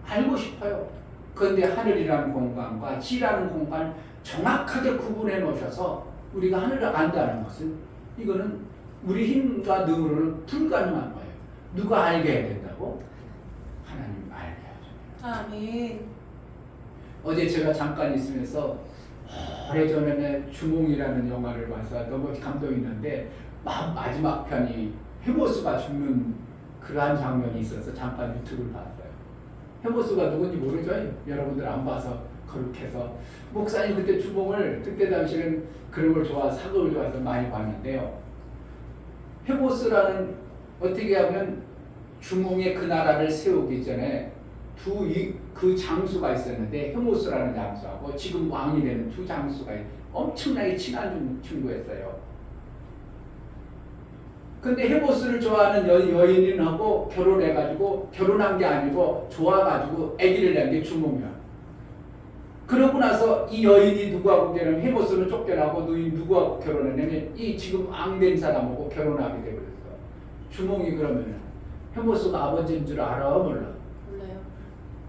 알고 싶어요. 그런데 하늘이라는 공간과 지라는 공간을 정확하게 구분해 놓으셔서 우리가 하늘을 안다는 것은 이거는 우리 힘과 능으로는 불가능한 거예요. 누가 알게 해야 된다고? 하나님 알게 하죠. 아멘. 어제 제가 잠깐 있으면서 오래전에 주몽이라는 영화를 봐서 너무 감동이 있는데 마지막 편이 헤모스가 죽는 그러한 장면이 있어서 잠깐 유튜브를 봤어요. 헤모스가 누군지 모르죠? 여러분들 안 봐서 거룩해서 목사님 그때 주몽을 그때 당시에는 그런 걸 좋아해서 사극을 좋아해서 많이 봤는데요. 헤모스라는 어떻게 하면 주몽의 그 나라를 세우기 전에 그 장수가 있었는데 헤모스라는 장수하고 지금 왕이 되는 두 장수가 엄청나게 친한 친구였어요. 근데 헤모스를 좋아하는 여인하고 결혼해가지고 결혼한 게 아니고 좋아가지고 아기를 낳은 게 주몽이야. 그러고 나서 이 여인이 누구하고 결혼하면 헤모스는 쫓겨나고 누구하고 결혼했냐면 이 지금 왕된 사람하고 결혼하게 되버렸어. 주몽이 그러면 헤모스가 아버지인 줄 알아 몰라? 몰라요.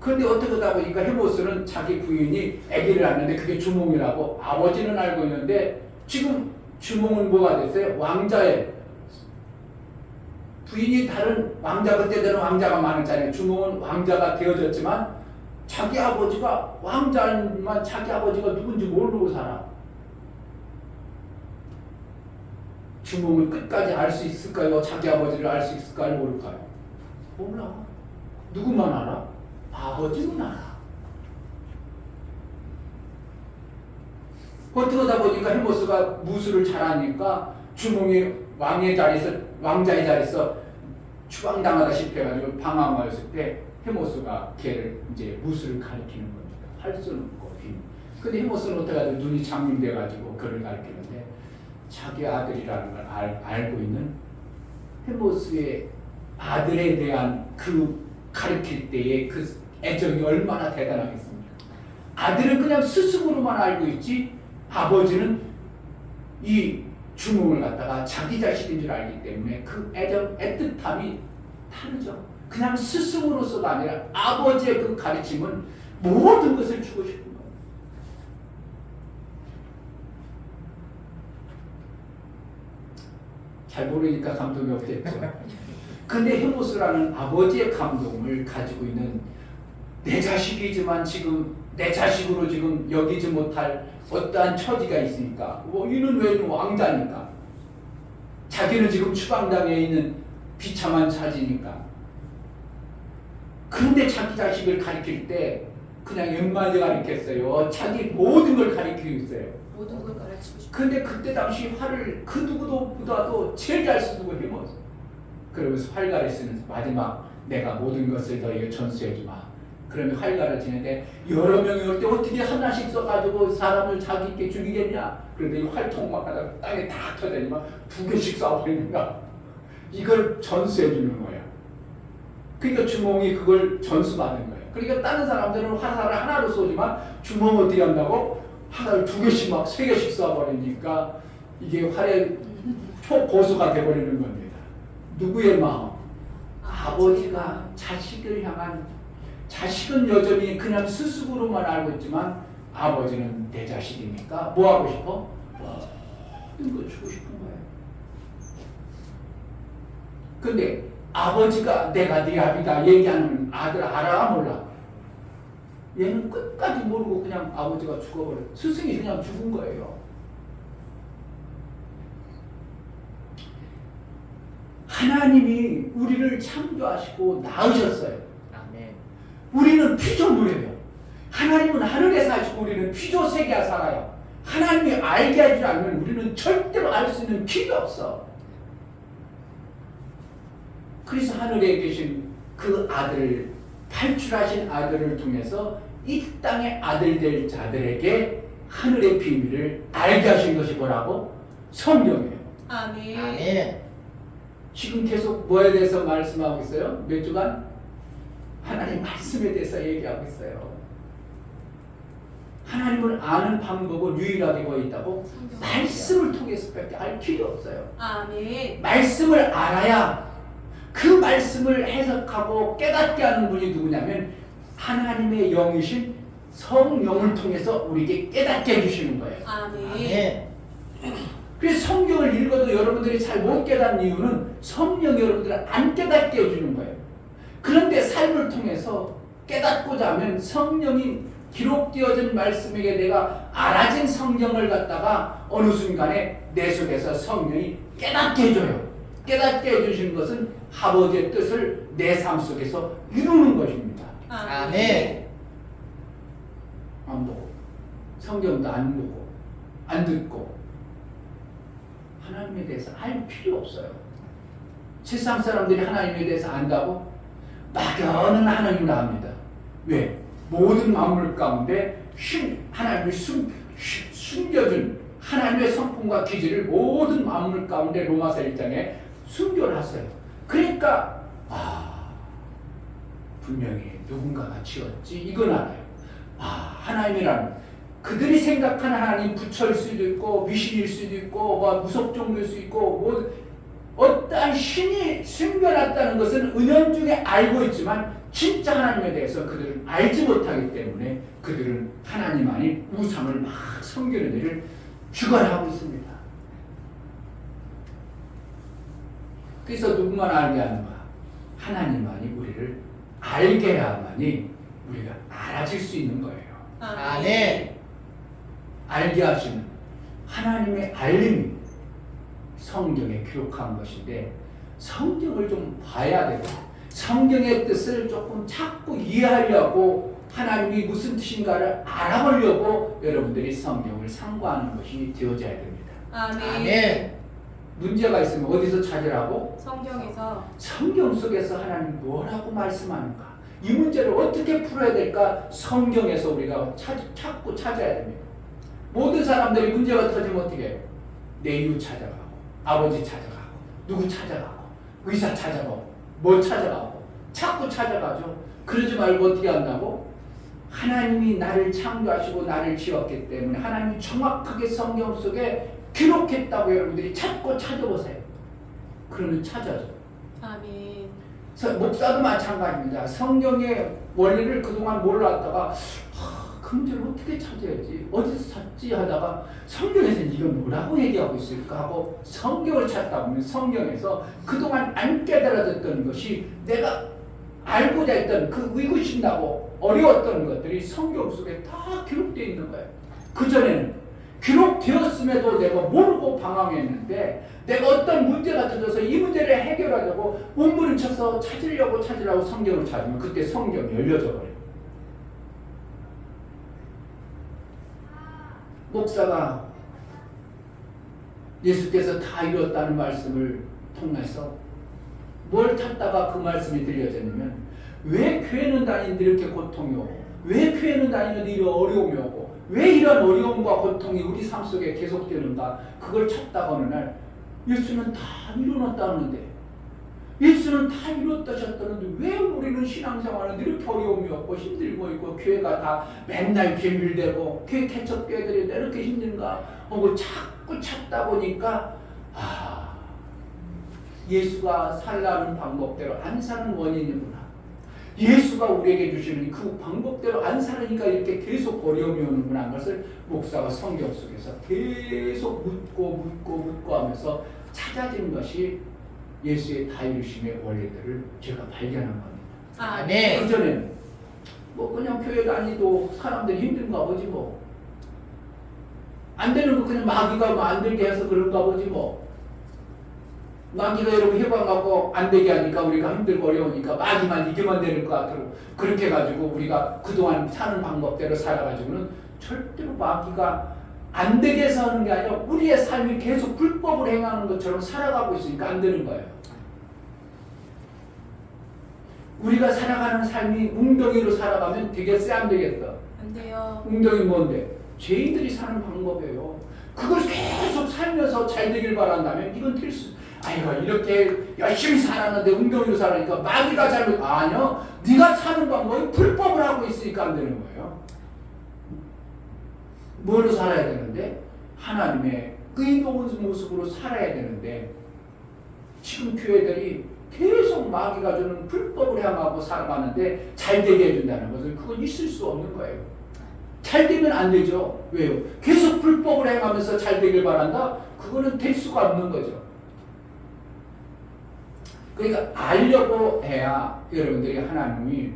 그런데 어떻게 하다 보니까 헤모스는 자기 부인이 아기를 낳는데 그게 주몽이라고 아버지는 알고 있는데 지금 주몽은 뭐가 됐어요? 왕자의 부인이 다른 왕자 그때는 왕자가 많았잖아요. 주몽은 왕자가 되어졌지만 자기 아버지가 왕자만 자기 아버지가 누군지 모르고 살아. 주몽은 끝까지 알 수 있을까요? 자기 아버지를 알 수 있을까요? 모를까요? 몰라. 누구만 알아? 아버지는 알아. 어떻게 하다 보니까 헤모스가 무술을 잘하니까 주몽이 왕자의 자리에서 추방당하다시피 해가지고 방황하였을 때 헤모스가 걔를 이제 무술을 가르치는 겁니다. 할 수는 없고 근데 헤모스는 어떻게 하든 눈이 장님돼가지고 그를 가르치는데 자기 아들이라는 걸 알고 있는 헤모스의 아들에 대한 그 가르칠 때의 그 애정이 얼마나 대단하겠습니까? 아들은 그냥 스승으로만 알고 있지 아버지는 이 주몽을 갖다가 자기 자식인 줄 알기 때문에 그 애정, 애틋함이 다르죠. 그냥 스승으로서가 아니라 아버지의 그 가르침은 모든 것을 주고 싶은 거예요. 잘 모르니까 감동이 없겠죠. 근데 헤모스라는 아버지의 감동을 가지고 있는 내 자식이지만 지금 내 자식으로 지금 여기지 못할 어떠한 처지가 있으니까 이는 왜 왕자니까 자기는 지금 추방당해 있는 비참한 처지니까 그런데 자기 자식을 가르칠 때 그냥 웬만히 가르쳤어요. 자기 모든 걸 가르치고 있어요. 모든 걸 가르치고 싶어. 근데 그때 당시 활을 그 누구보다도 제일 잘 쓰고 헤모스 그러면서 활가를 쓰면서 마지막 내가 모든 것을 너에게 전수해주마. 그러면 활가를 치는데 여러 명이 올 때 어떻게 하나씩 써가지고 사람을 자기 있게 죽이겠냐? 그런데 이 활통막 하다가 땅에 다 터져니까 2개씩 쏴버리는 거야. 이걸 전수해주는 거야. 그러니까 주몽이 그걸 전수받은 거예요. 그러니까 다른 사람들은 화살을 하나로 쏘지만 주몽은 어떻게 한다고? 화살을 2개씩 막 3개씩 쏴버리니까 이게 활의 초고수가 돼버리는 겁니다. 누구의 마음? 아버지가 자식을 향한 자식은 여전히 그냥 스스로만 알고 있지만 아버지는 내 자식이니까 뭐 하고 싶어? 모든 걸 주고 싶은 거예요. 근데 아버지가 내가 네 아비다 얘기하는 아들 알아 몰라? 얘는 끝까지 모르고 그냥 아버지가 죽어버려. 스승이 그냥 죽은 거예요. 하나님이 우리를 창조하시고 낳으셨어요. 아멘. 우리는 피조물이에요. 하나님은 하늘에 사시고 우리는 피조세계에 살아요. 하나님이 알게 하지 않으면 우리는 절대로 알 수 있는 길이 없어. 그래서 하늘에 계신 그 아들을, 탈출하신 아들을 통해서 이 땅의 아들 될 자들에게 하늘의 비밀을 알게 하신 것이 뭐라고? 성경이에요. 아멘. 아멘. 지금 계속 뭐에 대해서 말씀하고 있어요? 몇 주간? 하나님 말씀에 대해서 얘기하고 있어요. 하나님을 아는 방법은 유일하게 뭐 있다고? 말씀을 통해서밖에 알 길이 없어요. 아멘. 말씀을 알아야 그 말씀을 해석하고 깨닫게 하는 분이 누구냐면 하나님의 영이신 성령을 통해서 우리에게 깨닫게 해주시는 거예요. 아멘. 아멘. 그래서 성경을 읽어도 여러분들이 잘 못 깨닫는 이유는 성령이 여러분들을 안 깨닫게 해주는 거예요. 그런데 삶을 통해서 깨닫고자 하면 성령이 기록되어진 말씀에게 내가 알아진 성경을 갖다가 어느 순간에 내 속에서 성령이 깨닫게 해줘요. 깨닫게 해주시는 것은 아버지의 뜻을 내 삶 속에서 이루는 것입니다. 아멘. 안 보고 성경도 안 보고 안 듣고 하나님에 대해서 알 필요 없어요. 세상 사람들이 하나님에 대해서 안다고 막연한 하나님을 압니다. 왜? 모든 만물 가운데 하나님이 숨겨준 하나님의 성품과 기질을 모든 만물 가운데 로마서 1장에 숨겨놨어요. 그러니까 분명히 누군가가 지었지 이건 알아요. 하나님이라는 그들이 생각하는 하나님 부처일 수도 있고 미신일 수도 있고 무속종일 수 있고 어떠한 신이 숨겨놨다는 것은 은연중에 알고 있지만 진짜 하나님에 대해서 그들은 알지 못하기 때문에 그들은 하나님 아닌 우상을 막 섬기는 일을 주관하고 있습니다. 그래서 누구만 알게 하는가? 하나님만이 우리를 알게 해야만이 우리가 알아질 수 있는 거예요. 아멘. 알게 하시는 하나님의 알림이 성경에 기록한 것인데 성경을 좀 봐야 되고 성경의 뜻을 조금 자꾸 이해하려고 하나님이 무슨 뜻인가를 알아보려고 여러분들이 성경을 상고하는 것이 되어져야 됩니다. 아멘. 문제가 있으면 어디서 찾으라고? 성경에서. 성경 속에서 하나님 뭐라고 말씀하는가? 이 문제를 어떻게 풀어야 될까? 성경에서 우리가 찾고 찾아야 됩니다. 모든 사람들이 문제가 터지면 어떻게 해요? 내 이웃 찾아가고 아버지 찾아가고 누구 찾아가고 의사 찾아가고 뭐 찾아가고 자꾸 찾아가죠. 그러지 말고 어떻게 한다고? 하나님이 나를 창조하시고 나를 지었기 때문에 하나님이 정확하게 성경 속에 기록했다고 여러분들이 찾고 찾아보세요. 그러면 찾아져. 아멘. 목사도 마찬가지입니다. 성경의 원리를 그동안 몰랐다가 그 문제를 어떻게 찾아야지? 어디서 찾지? 하다가 성경에서는 이건 뭐라고 얘기하고 있을까 하고 성경을 찾다 보면 성경에서 그동안 안 깨달아졌던 것이 내가 알고자 했던 그 의구심나고 어려웠던 것들이 성경 속에 다 기록되어 있는 거예요. 그전에는 기록되었음에도 내가 모르고 방황했는데 내가 어떤 문제가 터져서 이 문제를 해결하려고 몸부림쳐서 찾으려고 성경을 찾으면 그때 성경이 열려져 버려요. 목사가 예수께서 다 이뤘다는 말씀을 통해서 뭘 찾다가 그 말씀이 들려졌냐면 왜 교회는 다니는데 이렇게 고통이 오고 왜 교회는 다니는데 이런 어려움이 오고 왜 이런 어려움과 고통이 우리 삶 속에 계속되는가 그걸 찾다가 어느 날 예수는 다 이루었다는데 예수는 다 이루었다셨다는데 왜 우리는 신앙생활은 이렇게 어려움이 없고 힘들고 있고 교회가 다 맨날 괴밀되고 교회 개척교회들이 이렇게 힘든가 하고 자꾸 찾다 보니까 예수가 살라는 방법대로 안 사는 원인이구나. 예수가 우리에게 주시는 그 방법대로 안 살으니까 이렇게 계속 어려움이 오는구나 하는 것을 목사가 성경 속에서 계속 묻고 하면서 찾아진 것이 예수의 다 이루심의 원리들을 제가 발견한 겁니다. 아멘. 그전에는 그냥 교회 다니도 사람들이 힘든가 보지 안 되는 거 그냥 마귀가 만들게 해서 그런가 보지 마귀가 여러분 해방하고 안 되게 하니까 우리가 힘들고 어려우니까 마귀만 이기면 되는 것 같고 그렇게 해가지고 우리가 그동안 사는 방법대로 살아가지고는 절대로 마귀가 안 되게 해서 하는 게 아니라 우리의 삶이 계속 불법을 행하는 것처럼 살아가고 있으니까 안 되는 거예요. 우리가 살아가는 삶이 웅덩이로 살아가면 되겠어 안 되겠어? 안 돼요. 웅덩이 뭔데? 죄인들이 사는 방법이에요. 그걸 계속 살면서 잘 되길 바란다면 이건 될 수. 아이고 이렇게 열심히 살았는데 웅덩이로 살으니까 마귀가 잘못. 아니요. 네가 사는 방법이 불법을 하고 있으니까 안 되는 거예요. 뭐로 살아야 되는데? 하나님의 의로운 모습으로 살아야 되는데 지금 교회들이 계속 마귀가 주는 불법을 향하고 살아가는데 잘 되게 해준다는 것은 그건 있을 수 없는 거예요. 잘 되면 안 되죠. 왜요? 계속 불법을 행하면서 잘 되길 바란다? 그거는 될 수가 없는 거죠. 그러니까 알려고 해야 여러분들이 하나님이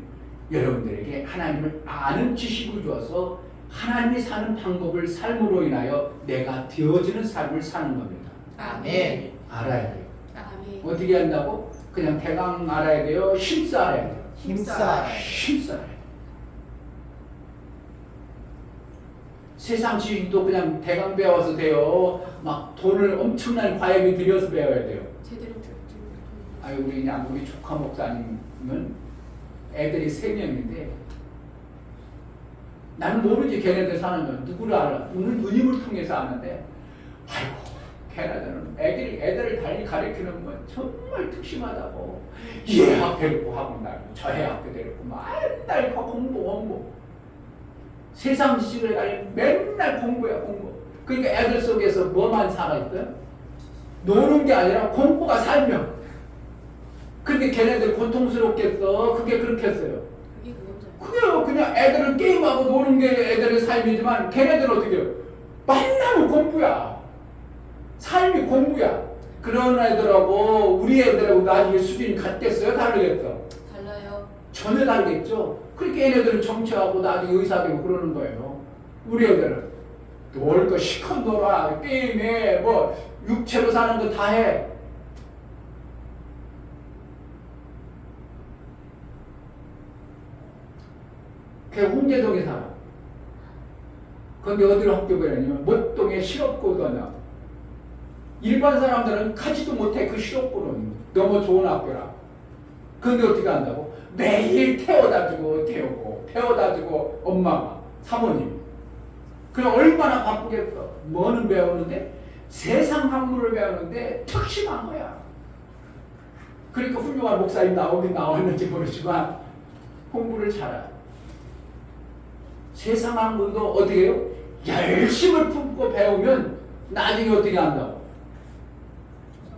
여러분들에게 하나님을 아는 지식을 주어서 하나님이 사는 방법을 삶으로 인하여 내가 되어지는 삶을 사는 겁니다. 아멘. 알아야 돼요. 아멘. 어떻게 한다고? 그냥 대강 알아야 돼요? 힘써 알아야 돼요? 힘써. 힘써 알아야 돼요. 세상 지식도 그냥 대강 배워서 돼요. 막 돈을 엄청난 과외비 들여서 배워야 돼요. 제대로 아유 우리 조카 목사님은 애들이 3명인데 나는 모르지 걔네들 사는 건 누구를 알아? 오늘 누님을 통해서 아는데 아이고 걔네들은 애들을 달리 가르치는 건 정말 특심하다고 얘 학교 데리고 학원 다니고 저 애 학교 데리고 맨날 공부 세상 지식을 가지고 맨날 공부야 공부. 그러니까 애들 속에서 뭐만 살아있어요? 노는 게 아니라 공부가 살면. 근데 걔네들 고통스럽겠어. 그게 그렇겠어요. 그게 그거죠. 그게요. 그냥 애들은 게임하고 노는 게 애들의 삶이지만 걔네들 어떻게 해요? 만나면 공부야. 삶이 공부야. 그런 애들하고 우리 애들하고 나중에 수준이 같겠어요? 다르겠어? 달라요. 전혀 다르겠죠? 그러니까 얘네들은 정치하고 나중에 의사 되고 그러는 거예요. 우리 애들은 놀 거 시컷 놀아. 게임해. 뭐 육체로 사는 거 다 해. 걔 홍제동에 살아. 근데 어디로 학교 보내냐면 목동에 실업고등학교. 일반 사람들은 가지도 못해. 그 실업고는 너무 좋은 학교라. 근데 어떻게 한다고? 매일 태워다주고 태워다주고 엄마가 사모님. 그럼 얼마나 바쁘겠어. 뭐는 배우는데 세상 학문을 배우는데 특심한 거야. 그러니까 훌륭한 목사님 나오긴 나왔는지 모르지만 공부를 잘해. 세상 학문도 어떻게 해요? 열심을 품고 배우면 나중에 어떻게 한다고?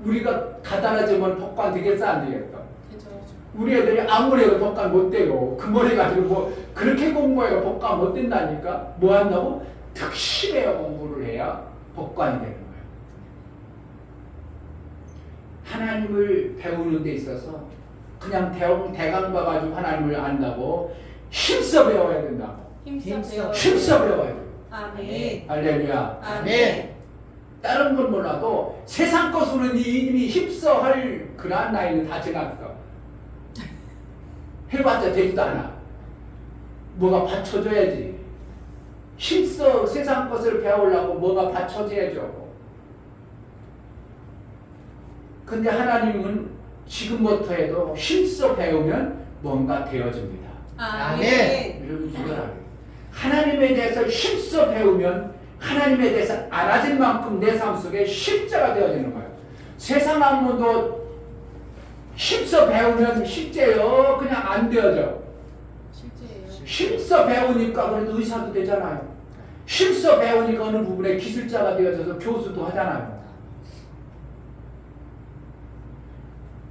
우리가 가다라지면 법관 되겠어 안 되겠어? 그죠. 우리 애들이 아무리 해도 법관 못 돼요. 그 머리 가지고 뭐 그렇게 공부해요. 법관 못 된다니까? 뭐 한다고? 특심해야 공부를 해야 법관이 되는 거예요. 하나님을 배우는 데 있어서 그냥 대강 봐가지고 하나님을 안다고 힘써 배워야 된다고. 힘써 배워야 돼요. 아멘. 할렐루야. 아멘. 다른 건 몰라도 세상 것으로는 이미 힘써 할 그런 나이는 다 지났어. 해봤자 되지도 않아. 뭐가 받쳐줘야지. 힘써 세상 것을 배우려고 뭐가 받쳐줘야죠. 근데 하나님은 지금부터 해도 힘써 배우면 뭔가 되어집니다. 아멘. 여러분 이걸 알아요. 하나님에 대해서 힘써 배우면 하나님에 대해서 알아질 만큼 내 삶 속에 십자가 되어지는 거예요. 세상 학문도 힘써 배우면 실제요 그냥 안 되어져. 실제예요. 힘써 배우니까 그래도 의사도 되잖아요. 힘써 배우니까 어느 부분에 기술자가 되어져서 교수도 하잖아요.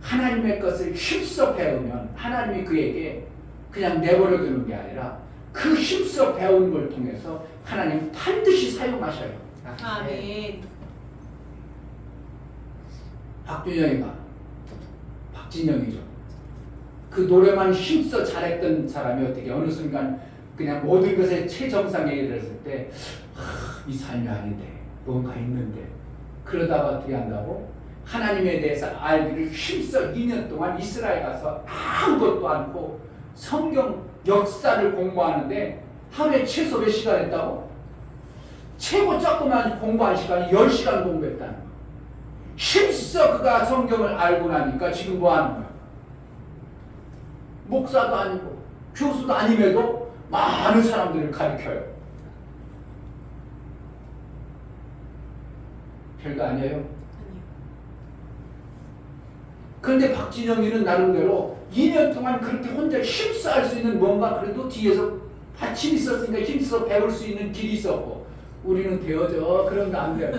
하나님의 것을 힘써 배우면 하나님이 그에게 그냥 내버려 두는 게 아니라 그 힘써 배운 걸 통해서 하나님 반드시 사용하셔요. 아멘. 박준영이가 박진영이죠. 그 노래만 힘써 잘했던 사람이 어떻게 어느 순간 그냥 모든 것에 최정상에 이르렀을 때 이 삶이 아닌데 뭔가 있는데 그러다가 어떻게 한다고? 하나님에 대해서 알기를 힘써 2년 동안 이스라엘 가서 아무것도 않고 성경 역사를 공부하는데 하루에 최소 몇 시간 했다고? 최고 조그만 공부한 시간이 10시간 공부했다는 거야. 힘써 그가 성경을 알고 나니까 지금 뭐 하는 거야? 목사도 아니고 교수도 아님에도 많은 사람들을 가르쳐요. 별거 아니에요. 아니요. 그런데 박진영이는 나름대로 2년 동안 그렇게 혼자 힘써 할 수 있는 뭔가 그래도 뒤에서 받침이 있었으니까 힘써 배울 수 있는 길이 있었고 우리는 되어져. 그런 거 안 돼.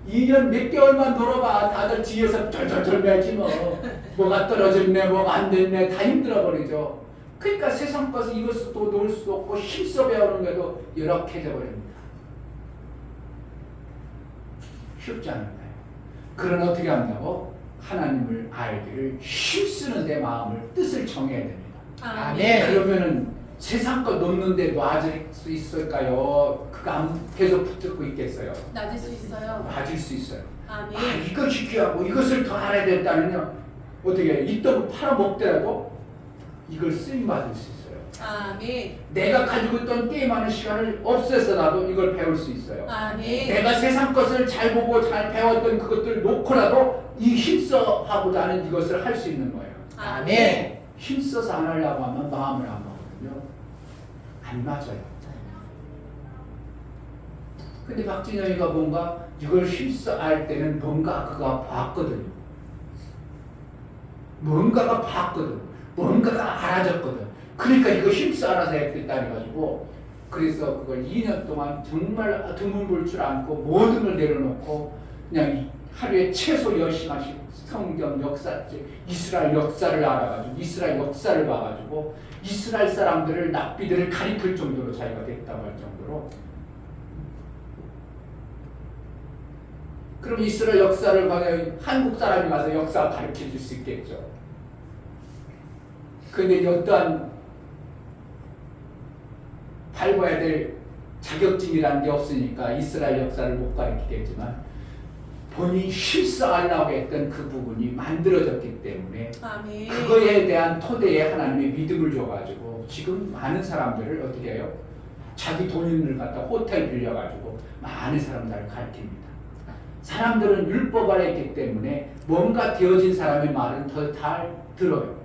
2년 몇 개월만 돌아봐. 다들 뒤에서 절절절 매지 뭐. 뭐가 떨어졌네, 뭐가 안 됐네, 다 힘들어 버리죠. 그러니까 세상 것을 이것도 놓을 수도 없고 힘써 배우는 게도 열악해져 버립니다. 쉽지 않은 거예요. 그러나 어떻게 한다고? 하나님을 알기를 힘쓰는 데 마음을 뜻을 정해야 됩니다. 아멘. 그러면은 세상 것 놓는데 놔질 수 있을까요? 그거 계속 붙잡고 있겠어요? 낮을 수 있어요. 놔질 수 있어요. 아멘. 아, 이것이 귀하고 이것을 더 알아야 된다면요. 어떻게 해? 이 떡을 팔아먹더라도 이걸 쓰임받을 수 있어요. 아멘. 내가 가지고 있던 꽤 많은 시간을 없애서라도 이걸 배울 수 있어요. 아멘. 내가 세상 것을 잘 보고 잘 배웠던 그것들 놓고라도 이 힘써 하고자 하는 이것을 할 수 있는 거예요. 아멘. 힘써서 안 하려고 하면 마음을 안 먹거든요. 안 맞아요. 근데 박진영이가 뭔가 이걸 힘써 알 때는 뭔가 그가 봤거든요. 뭔가가 봤거든. 뭔가가 알아졌거든. 그러니까 이거 힘써 알아서 했겠다 해가지고 그래서 그걸 2년 동안 정말 드문불출 않고 모든 걸 내려놓고 그냥 하루에 최소 10시간씩 성경 역사, 이스라엘 역사를 알아가지고 이스라엘 역사를 봐가지고 이스라엘 사람들을 납비들을 가리킬 정도로 자기가 됐다고 할 정도로. 그럼 이스라엘 역사를 봐야 한국 사람이 가서 역사 가르쳐 줄 수 있겠죠. 근데 어떠한 밟아야 될 자격증이라는 게 없으니까 이스라엘 역사를 못 가르치겠지만 본인이 힘써 알라고 했던 그 부분이 만들어졌기 때문에 아멘. 그거에 대한 토대에 하나님의 믿음을 줘가지고 지금 많은 사람들을 어떻게 해요? 자기 돈을 갖다 호텔 빌려가지고 많은 사람들을 가르칩니다. 사람들은 율법 아래 있기 때문에 뭔가 되어진 사람의 말은 더 잘 들어요.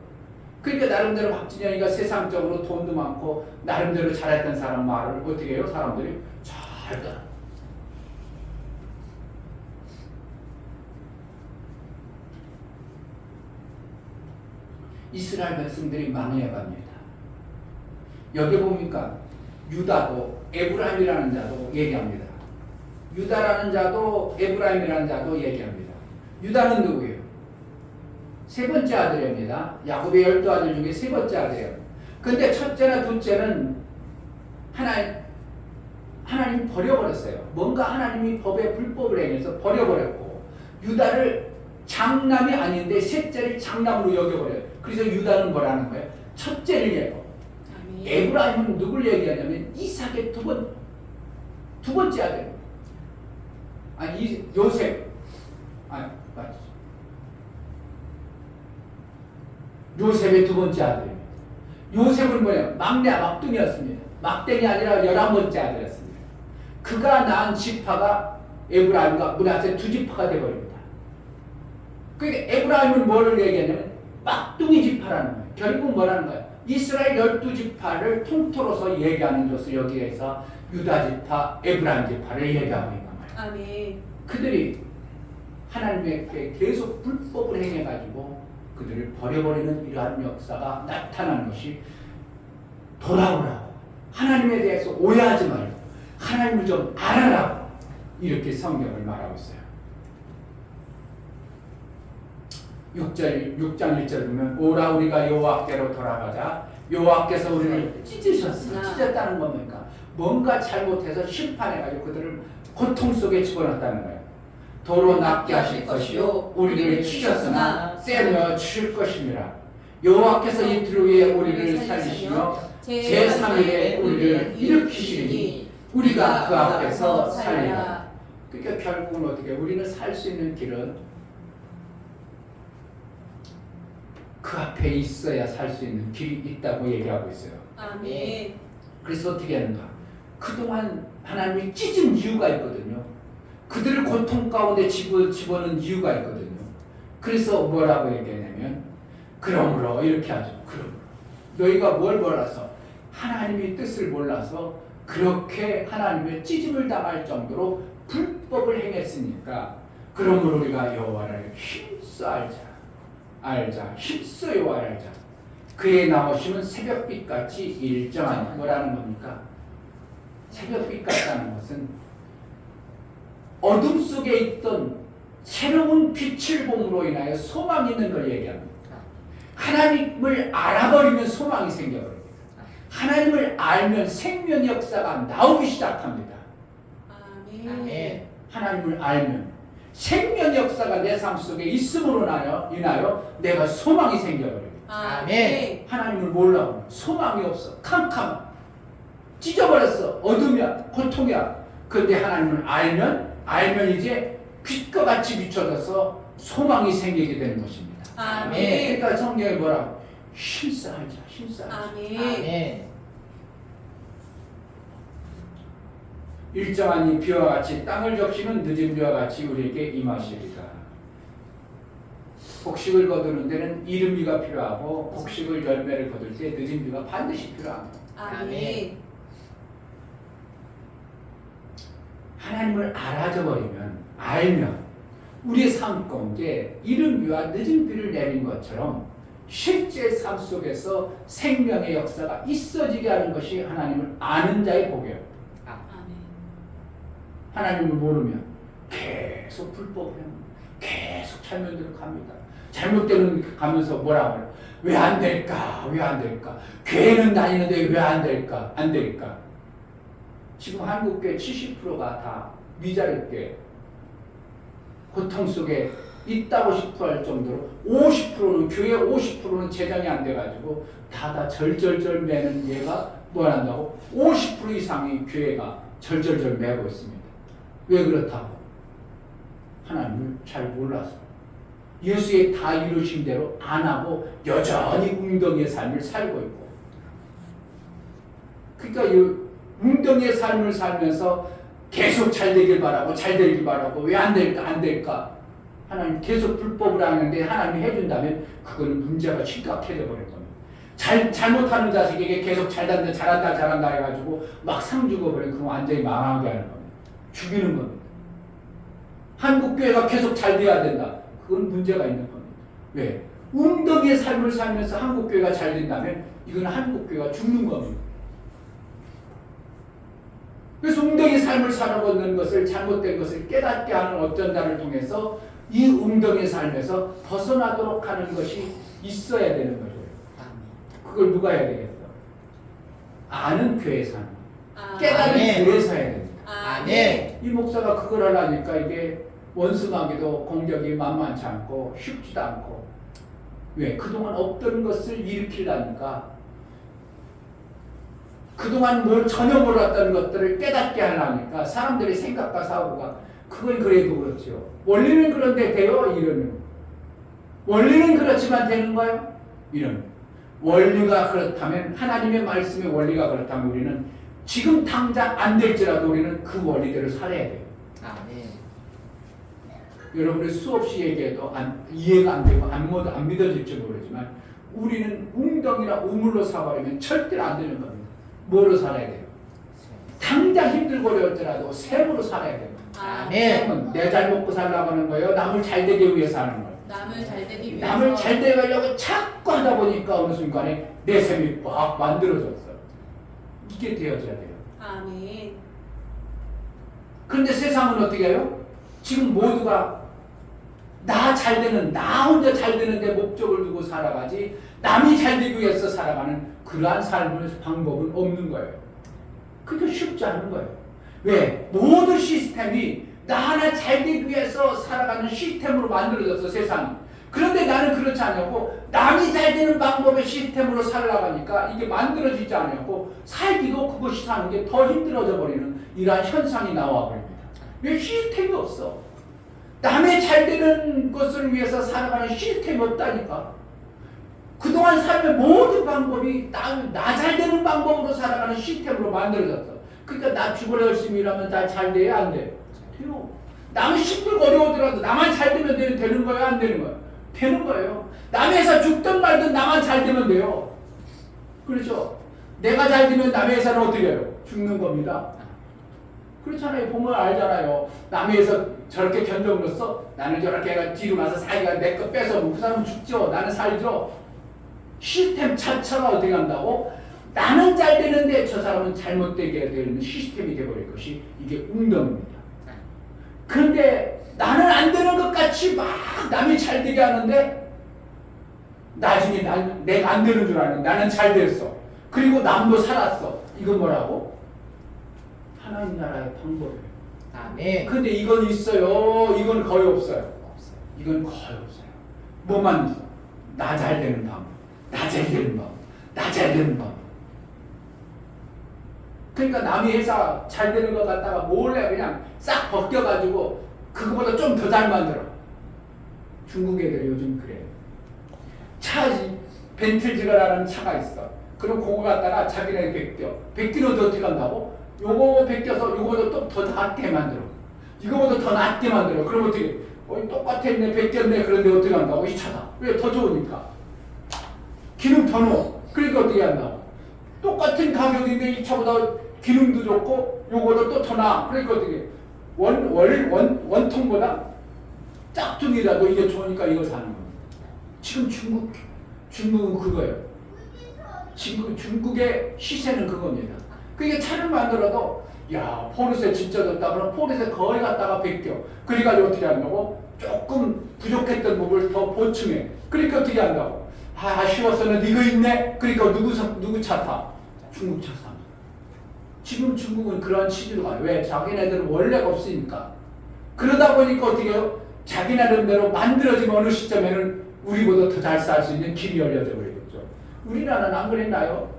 그러니까 나름대로 박진영이가 세상적으로 돈도 많고 나름대로 잘했던 사람 말을 어떻게 해요? 사람들이 잘 따라. 이스라엘 백성들이 망해갑니다. 여기 보니까 유다도 에브라임이라는 자도 얘기합니다. 유다라는 자도 에브라임이라는 자도 얘기합니다. 유다는 누구예요? 세 번째 아들입니다. 야곱의 12아들 중에 세 번째 아들이에요. 근데 첫째나 둘째는 하나님 버려버렸어요. 뭔가 하나님이 법의 불법을 행해서 버려버렸고 유다를 장남이 아닌데 셋째를 장남으로 여겨버려요. 그래서 유다는 뭐라는 거예요? 첫째를 얘기하고 아멘. 에브라임은 누굴 얘기하냐면 이삭의 두 번째 아들. 아니 요셉. 맞지. 요셉의 두 번째 아들입니다. 요셉은 뭐예요? 막둥이였습니다. 막둥이 아니라 11번째 아들이었습니다. 그가 낳은 지파가 에브라임과 므낫세 두 지파가 되어버립니다. 그러니까 에브라임은 뭐를 얘기하냐면 막둥이 지파라는 거예요. 결국은 뭐라는 거예요? 이스라엘 12지파를 통틀어서 얘기하는 것을 여기에서 유다 지파, 에브라임 지파를 얘기하고 있는 거예요. 아멘. 그들이 하나님에게 계속 불법을 행해가지고 그들을 버려버리는 이러한 역사가 나타난 것이 돌아오라고 하나님에 대해서 오해하지 말고 하나님을 좀 알아라고 이렇게 성경을 말하고 있어요. 6장 1절 보면 오라 우리가 여호와께로 돌아가자. 여호와께서 우리를 찢으셨다는 겁니까? 뭔가 잘못해서 심판해가지고 그들을 고통 속에 집어넣었다는 거예요. 도로 낫게 하실 것이요 우리를 치셨으나 떼며 칠 것입니다. 여호와께서 이틀 후에 우리를 살리시며 제3일에 우리를 일으키시리니 우리가 그 앞에서 살리라. 그러니까 결국은 어떻게 우리는 살 수 있는 길은 그 앞에 있어야 살 수 있는 길이 있다고 얘기하고 있어요. 아멘. 그래서 어떻게 하는가? 그동안 하나님이 찢은 이유가 있거든요. 그들을 고통 가운데 집어넣은 이유가 있거든요. 그래서 뭐라고 얘기하냐면 그러므로 이렇게 하죠. 그러므로 너희가 뭘 몰라서 하나님의 뜻을 몰라서 그렇게 하나님의 찢음을 당할 정도로 불법을 행했으니까 그러므로 우리가 여호와를 힘써 알자 힘써 여호와를 알자. 그의 나오심은 새벽빛같이 일정한 거라는 겁니까? 새벽빛 같다는 것은 어둠 속에 있던 새로운 빛을 봄으로 인하여 소망이 있는 걸 얘기합니다. 하나님을 알아버리면 소망이 생겨버립니다. 하나님을 알면 생명 역사가 나오기 시작합니다. 아멘. 아멘. 하나님을 알면 생명 역사가 내 삶 속에 있음으로 인하여 내가 소망이 생겨버립니다. 아멘. 하나님을 몰라보면 소망이 없어. 캄캄 찢어버렸어. 어둠이야. 고통이야. 그런데 하나님을 알면 이제 빛과 같이 비춰져서 소망이 생기게 되는 것입니다. 아멘. 그러니까 성경에 뭐라고? 힘써 알자. 힘써 알자. 아멘. 아멘. 일정한 이 비와 같이 땅을 적시는 늦은 비와 같이 우리에게 임하시리라. 복식을 거두는 데는 이른 비가 필요하고 복식을 열매를 거둘 때 늦은 비가 반드시 필요합니다. 아멘. 하나님을 알면 우리의 삶 가운데 이른 비와 늦은 비를 내린 것처럼 실제 삶 속에서 생명의 역사가 있어지게 하는 것이 하나님을 아는 자의 복이에요. 아멘. 하나님을 모르면 계속 불법을 합니다. 계속 잘못대로 갑니다. 잘못되는 가면서 뭐라고 해요? 왜 안 될까? 왜 안 될까? 교회는 다니는데 왜 안 될까? 안 될까? 지금 한국교회 70%가 다 미자립교회 고통 속에 있다고 싶어 할 정도로 50%는 교회 50%는 재정이 안 돼가지고 다 절절절 매는 예가 뭐 한다고? 50% 이상의 교회가 절절절 매고 있습니다. 왜 그렇다고? 하나님을 잘 몰라서 예수의 다 이루신 대로 안 하고 여전히 웅덩이의 삶을 살고 있고 그러니까 이 웅덩이의 삶을 살면서 계속 잘 되길 바라고 왜 안 될까 하나님 계속 불법을 하는데 하나님이 해준다면 그거는 문제가 심각해져 버릴 겁니다. 잘못하는 자식에게 계속 잘한다 해가지고 막 상 죽어버리면 그건 완전히 망하게 하는 겁니다. 죽이는 겁니다. 한국교회가 계속 잘 돼야 된다. 그건 문제가 있는 겁니다. 왜? 웅덩이의 삶을 살면서 한국교회가 잘 된다면 이건 한국교회가 죽는 겁니다. 그래서 웅덩이의 삶을 살아보는 것을 잘못된 것을 깨닫게 하는 어쩐다를 통해서 이 웅덩이의 삶에서 벗어나도록 하는 것이 있어야 되는 거죠. 그걸 누가 해야 되겠어? 아는 교회 삶, 깨닫는 교회에서 해야 됩니다. 아멘. 이 목사가 그걸 하려니까 이게 원수마귀도 공격이 만만치 않고 쉽지도 않고 왜? 그동안 없던 것을 일으키려니까 그동안 뭘 전혀 몰랐던 것들을 깨닫게 하려니까 사람들의 생각과 사고가 그건 그래도 그렇죠. 원리는 그런데 돼요? 이러면 원리는 그렇지만 되는 거예요? 이러면 원리가 그렇다면 하나님의 말씀의 원리가 그렇다면 우리는 지금 당장 안 될지라도 우리는 그 원리대로 살아야 돼요. 아멘. 여러분이 수없이 얘기해도 이해가 안 되고 안 믿어질지 모르지만 우리는 웅덩이나 우물로 살아버리면 절대로 안 되는 겁니다. 뭐로 살아야 돼요? 당장 힘들고 어려울지라도 샘으로 살아야 돼요. 아멘. 샘은 내 잘 먹고 살라고 하는 거예요. 남을 잘 되기 위해서 하는 거예요. 남을 잘 되기 위해서 남을 잘 되려고 자꾸 하다 보니까 어느 순간에 내 샘이 막 만들어졌어요. 이게 되어져야 돼요. 아멘. 그런데 세상은 어떻게 해요? 지금 모두가 나 혼자 잘 되는 데 목적을 두고 살아가지 남이 잘 되기 위해서 살아가는 그러한 삶의 방법은 없는 거예요. 그게 쉽지 않은 거예요. 왜? 모든 시스템이 나 하나 잘 되기 위해서 살아가는 시스템으로 만들어졌어, 세상이. 그런데 나는 그렇지 않았고 남이 잘 되는 방법의 시스템으로 살아가니까 이게 만들어지지 않았고 살기도 그것이 사는 게 더 힘들어져 버리는 이러한 현상이 나와 버립니다. 왜? 시스템이 없어. 남의 잘 되는 것을 위해서 살아가는 시스템이 없다니까. 그동안 삶의 모든 방법이 나 잘 되는 방법으로 살아가는 시스템으로 만들어졌어. 그러니까 나 죽을 열심히 일하면 나 잘 돼야 안 돼? 돼요. 남은 힘들고 어려우더라도 나만 잘 되면 되는 거예요? 안 되는 거예요? 되는 거예요. 남의 회사 죽든 말든 나만 잘 되면 돼요. 그렇죠? 내가 잘 되면 남의 회사는 어떻게 해요? 죽는 겁니다. 그렇잖아요. 보면 알잖아요. 남의 회사 저렇게 견뎌먹었어? 나는 저렇게 해가 뒤로 가서 사기가 내 거 뺏어 그 사람은 죽죠. 나는 살죠. 시스템 자체가 어떻게 한다고? 나는 잘 되는데 저 사람은 잘못되게 되는 시스템이 되어버릴 것이 이게 웅덩입니다. 그런데 나는 안 되는 것 같이 막 남이 잘 되게 하는데 나중에 내가 안 되는 줄 아는 나는 잘 됐어. 그리고 남도 살았어. 이건 뭐라고? 하나님 나라의 방법이에요. 아멘. 근데 이건 있어요. 이건 거의 없어요. 없어요. 이건 거의 없어요. 뭐만 있어? 나 잘 되는 방법. 나 잘 되는 방법. 나 잘 되는 방법. 그러니까 남의 회사 잘 되는 것 갖다가 몰래 그냥 싹 벗겨가지고 그거보다 좀 더 잘 만들어. 중국 애들이 요즘 그래. 벤틀즈라는 차가 있어. 그럼 그거 갖다가 자기네 베끼는 어떻게 한다고? 요거 베껴서 요거보다 또 더 낫게 만들어. 이거보다 더 낫게 만들어. 그럼 어떻게? 똑같았네, 베꼈네. 그런데 어떻게 한다고? 이 차다. 왜? 더 좋으니까. 기능 더 넣어. 그러니까 어떻게 한다고? 똑같은 가격인데 이 차보다 기능도 좋고 요거보다 또 더 나아. 그러니까 어떻게? 원통보다 짝퉁이라도 이게 좋으니까 이걸 사는 거야. 지금 중국은 그거예요. 중국의 시세는 그겁니다. 그게 차를 만들어도 야 포르쉐 진짜 좋다 그러면 포르쉐 거의 갖다가 베껴. 그래가지고 어떻게 한다고? 조금 부족했던 부분을 더 보충해. 그러니까 어떻게 한다고? 아쉬워서는 이거 있네. 그러니까 누구 차 타? 중국 차 사. 지금 중국은 그런 취지로 가요. 왜? 자기네들은 원래가 없으니까. 그러다 보니까 어떻게 해요? 자기네들대로 만들어진 어느 시점에는 우리보다 더 잘 살 수 있는 길이 열려져 버리겠죠. 우리나라는 안 그랬나요?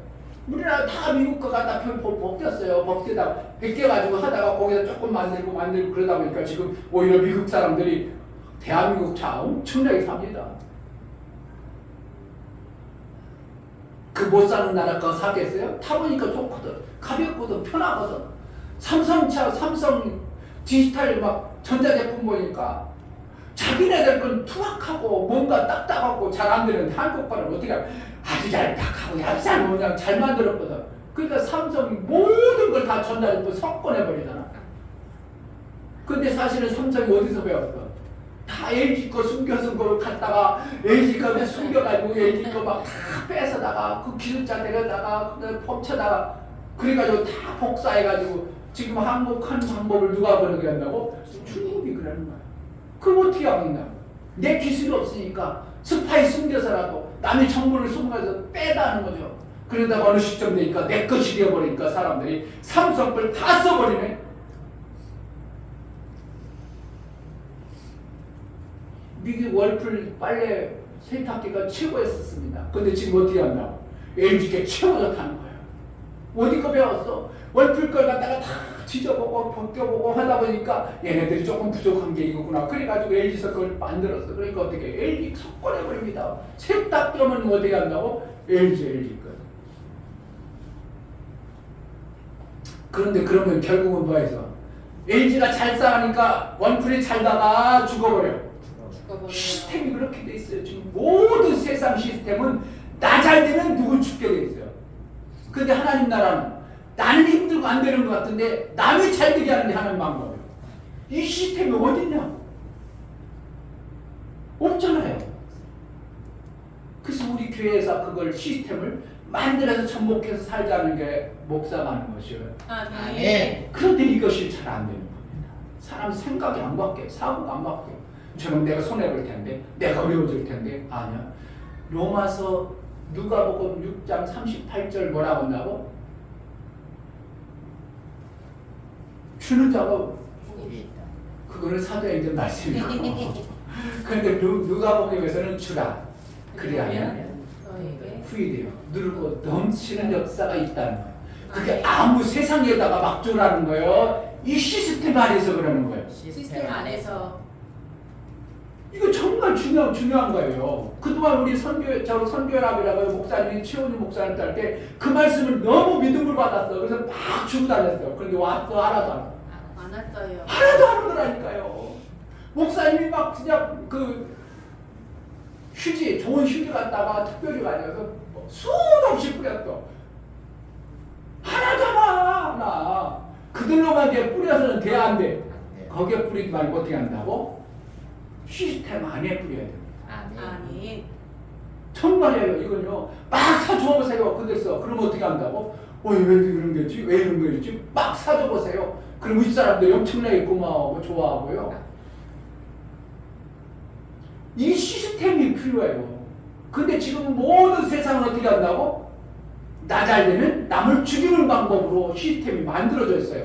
우리나라 다 미국 거 갖다 벗겼어요. 벗겨가지고 하다가 거기다 조금 만들고 그러다 보니까 지금 오히려 미국 사람들이 대한민국 차 엄청나게 삽니다. 그 못 사는 나라 거 사겠어요? 타보니까 좋거든. 가볍거든. 편하거든. 삼성 디지털 막 전자제품 보니까 자기네들 건 투박하고 뭔가 딱딱하고 잘 안 되는데 한국 거는 어떻게 아주 얄팍하고 얇상 그냥 잘 만들었거든. 그러니까 삼성이 모든 걸 다 전자제품 섞어내버리잖아. 근데 사실은 삼성이 어디서 배웠어? 다 LG 거 숨겨서 그걸 갖다가 LG 거 숨겨가지고 LG 거 막 다 뺏어다가 그 기술자 데려다가 그 법쳐다가 그래가지고 다 복사해가지고 지금 한국 하는 방법을 누가 그러게 한다고? 중국이 그러는 거야. 그럼 어떻게 하겠냐? 내 기술이 없으니까 스파이 숨겨서라도 남의 정보를 숨겨서 빼다는 거죠. 그러다가 어느 시점 되니까 내 것이 되어버리니까 사람들이 삼성 걸 다 써버리네. 미국 월풀 빨래 세탁기가 최고였었습니다. 근데 지금 어떻게 한다고? LG가 최고 좋다는 거예요. 어디 거 배웠어? 월풀 걸 갖다가 다 지져보고 벗겨보고 하다 보니까 얘네들이 조금 부족한 게 이거구나. 그래가지고 LG에서 그걸 만들었어. 그러니까 어떻게 LG 섞어내버립니다. 세탁기 하면 어떻게 한다고? LG 거. 그런데 그러면 결국은 뭐해서 LG가 잘 싸우니까 원풀이 잘 나가 죽어버려. 시스템이 그렇게 돼 있어요. 지금 모든 세상 시스템은 나 잘 되면 누군 죽게 돼 있어요. 근데 하나님 나라는 나는 힘들고 안 되는 것 같은데 남이 잘 되게 하는 게 하는 방법이에요. 이 시스템이 어딨냐? 없잖아요. 그래서 우리 교회에서 그걸 시스템을 만들어서 접목해서 살자는 게 목사가 하는 것이에요. 아멘. 그런데 이것이 잘 안 되는 겁니다. 사람 생각이 안 바뀌어요. 사고가 안 바뀌어요. 저는 내가 손해볼 텐데, 내가 어려워질 텐데. 아니야. 로마서 누가복음 6장 38절 뭐라고 한다고? 주는 자가 그거는 사도행전 말씀이고 그런데 누가복음에서는 주라. 그래야면 후이 돼요. 누르고 넘치는 역사가 있다는 거예요. 그게 아무 세상에다가 막 주라는 거예요. 이 시스템 안에서 그러는 거예요. 시스템 안에서 이거 정말 중요한 거예요. 그동안 우리 선교연합이라고 목사님이 최원희 목사님 딸 때 그 말씀을 너무 믿음을 받았어. 그래서 막 주고 다녔어. 그런데 와서 하나도 안 하고. 안 할까요? 하나도 안 하더라니까요. 목사님이 막 그냥 좋은 휴지 갖다가 특별히 가져서 수도 없이 뿌렸어. 하나도 안 나. 그들로만 이제 뿌려서는 돼, 안 돼? 거기에 뿌리지 말고 어떻게 한다고? 시스템 안에 뿌려야 됩니다. 아멘. 정말이에요. 이건요. 막 사줘보세요. 그들서. 그러면 어떻게 한다고? 왜 이런 거지? 왜 이런 거지? 막 사줘보세요. 그럼 윗사람들이 엄청나게 고마워하고 좋아하고요. 이 시스템이 필요해요. 근데 지금 모든 세상은 어떻게 한다고? 나 잘 되면 남을 죽이는 방법으로 시스템이 만들어져 있어요.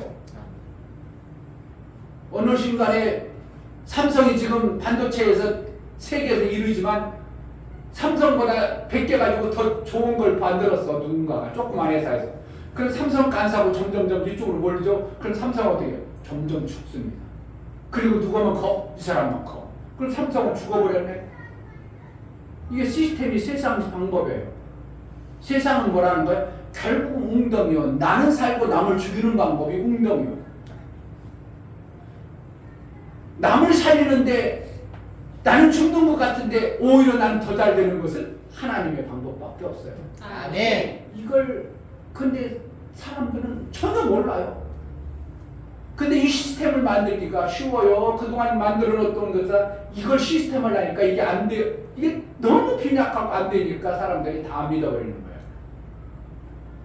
어느 순간에 삼성이 지금 반도체에서 세계에서 1위지만 삼성보다 100개 가지고 더 좋은 걸 만들었어. 누군가가 조그만 회사에서. 그럼 삼성 간사고 점점점 이쪽으로 몰리죠. 그럼 삼성은 어떻게 해요? 점점 죽습니다. 그리고 누가만 커? 이 사람만 커. 그럼 삼성은 죽어버렸네. 이게 시스템이 세상 방법이에요. 세상은 뭐라는 거예요? 결국 웅덩이요. 나는 살고 남을 죽이는 방법이 웅덩이요. 남을 살리는데 나는 죽는 것 같은데 오히려 나는 더 잘 되는 것은 하나님의 방법밖에 없어요. 아멘. 이걸 근데 사람들은 전혀 몰라요. 근데 이 시스템을 만들기가 쉬워요. 그동안 만들어놨던 것은 이걸 시스템을 하니까 이게 안 돼요. 이게 너무 빈약하고 안 되니까 사람들이 다 믿어버리는 거예요.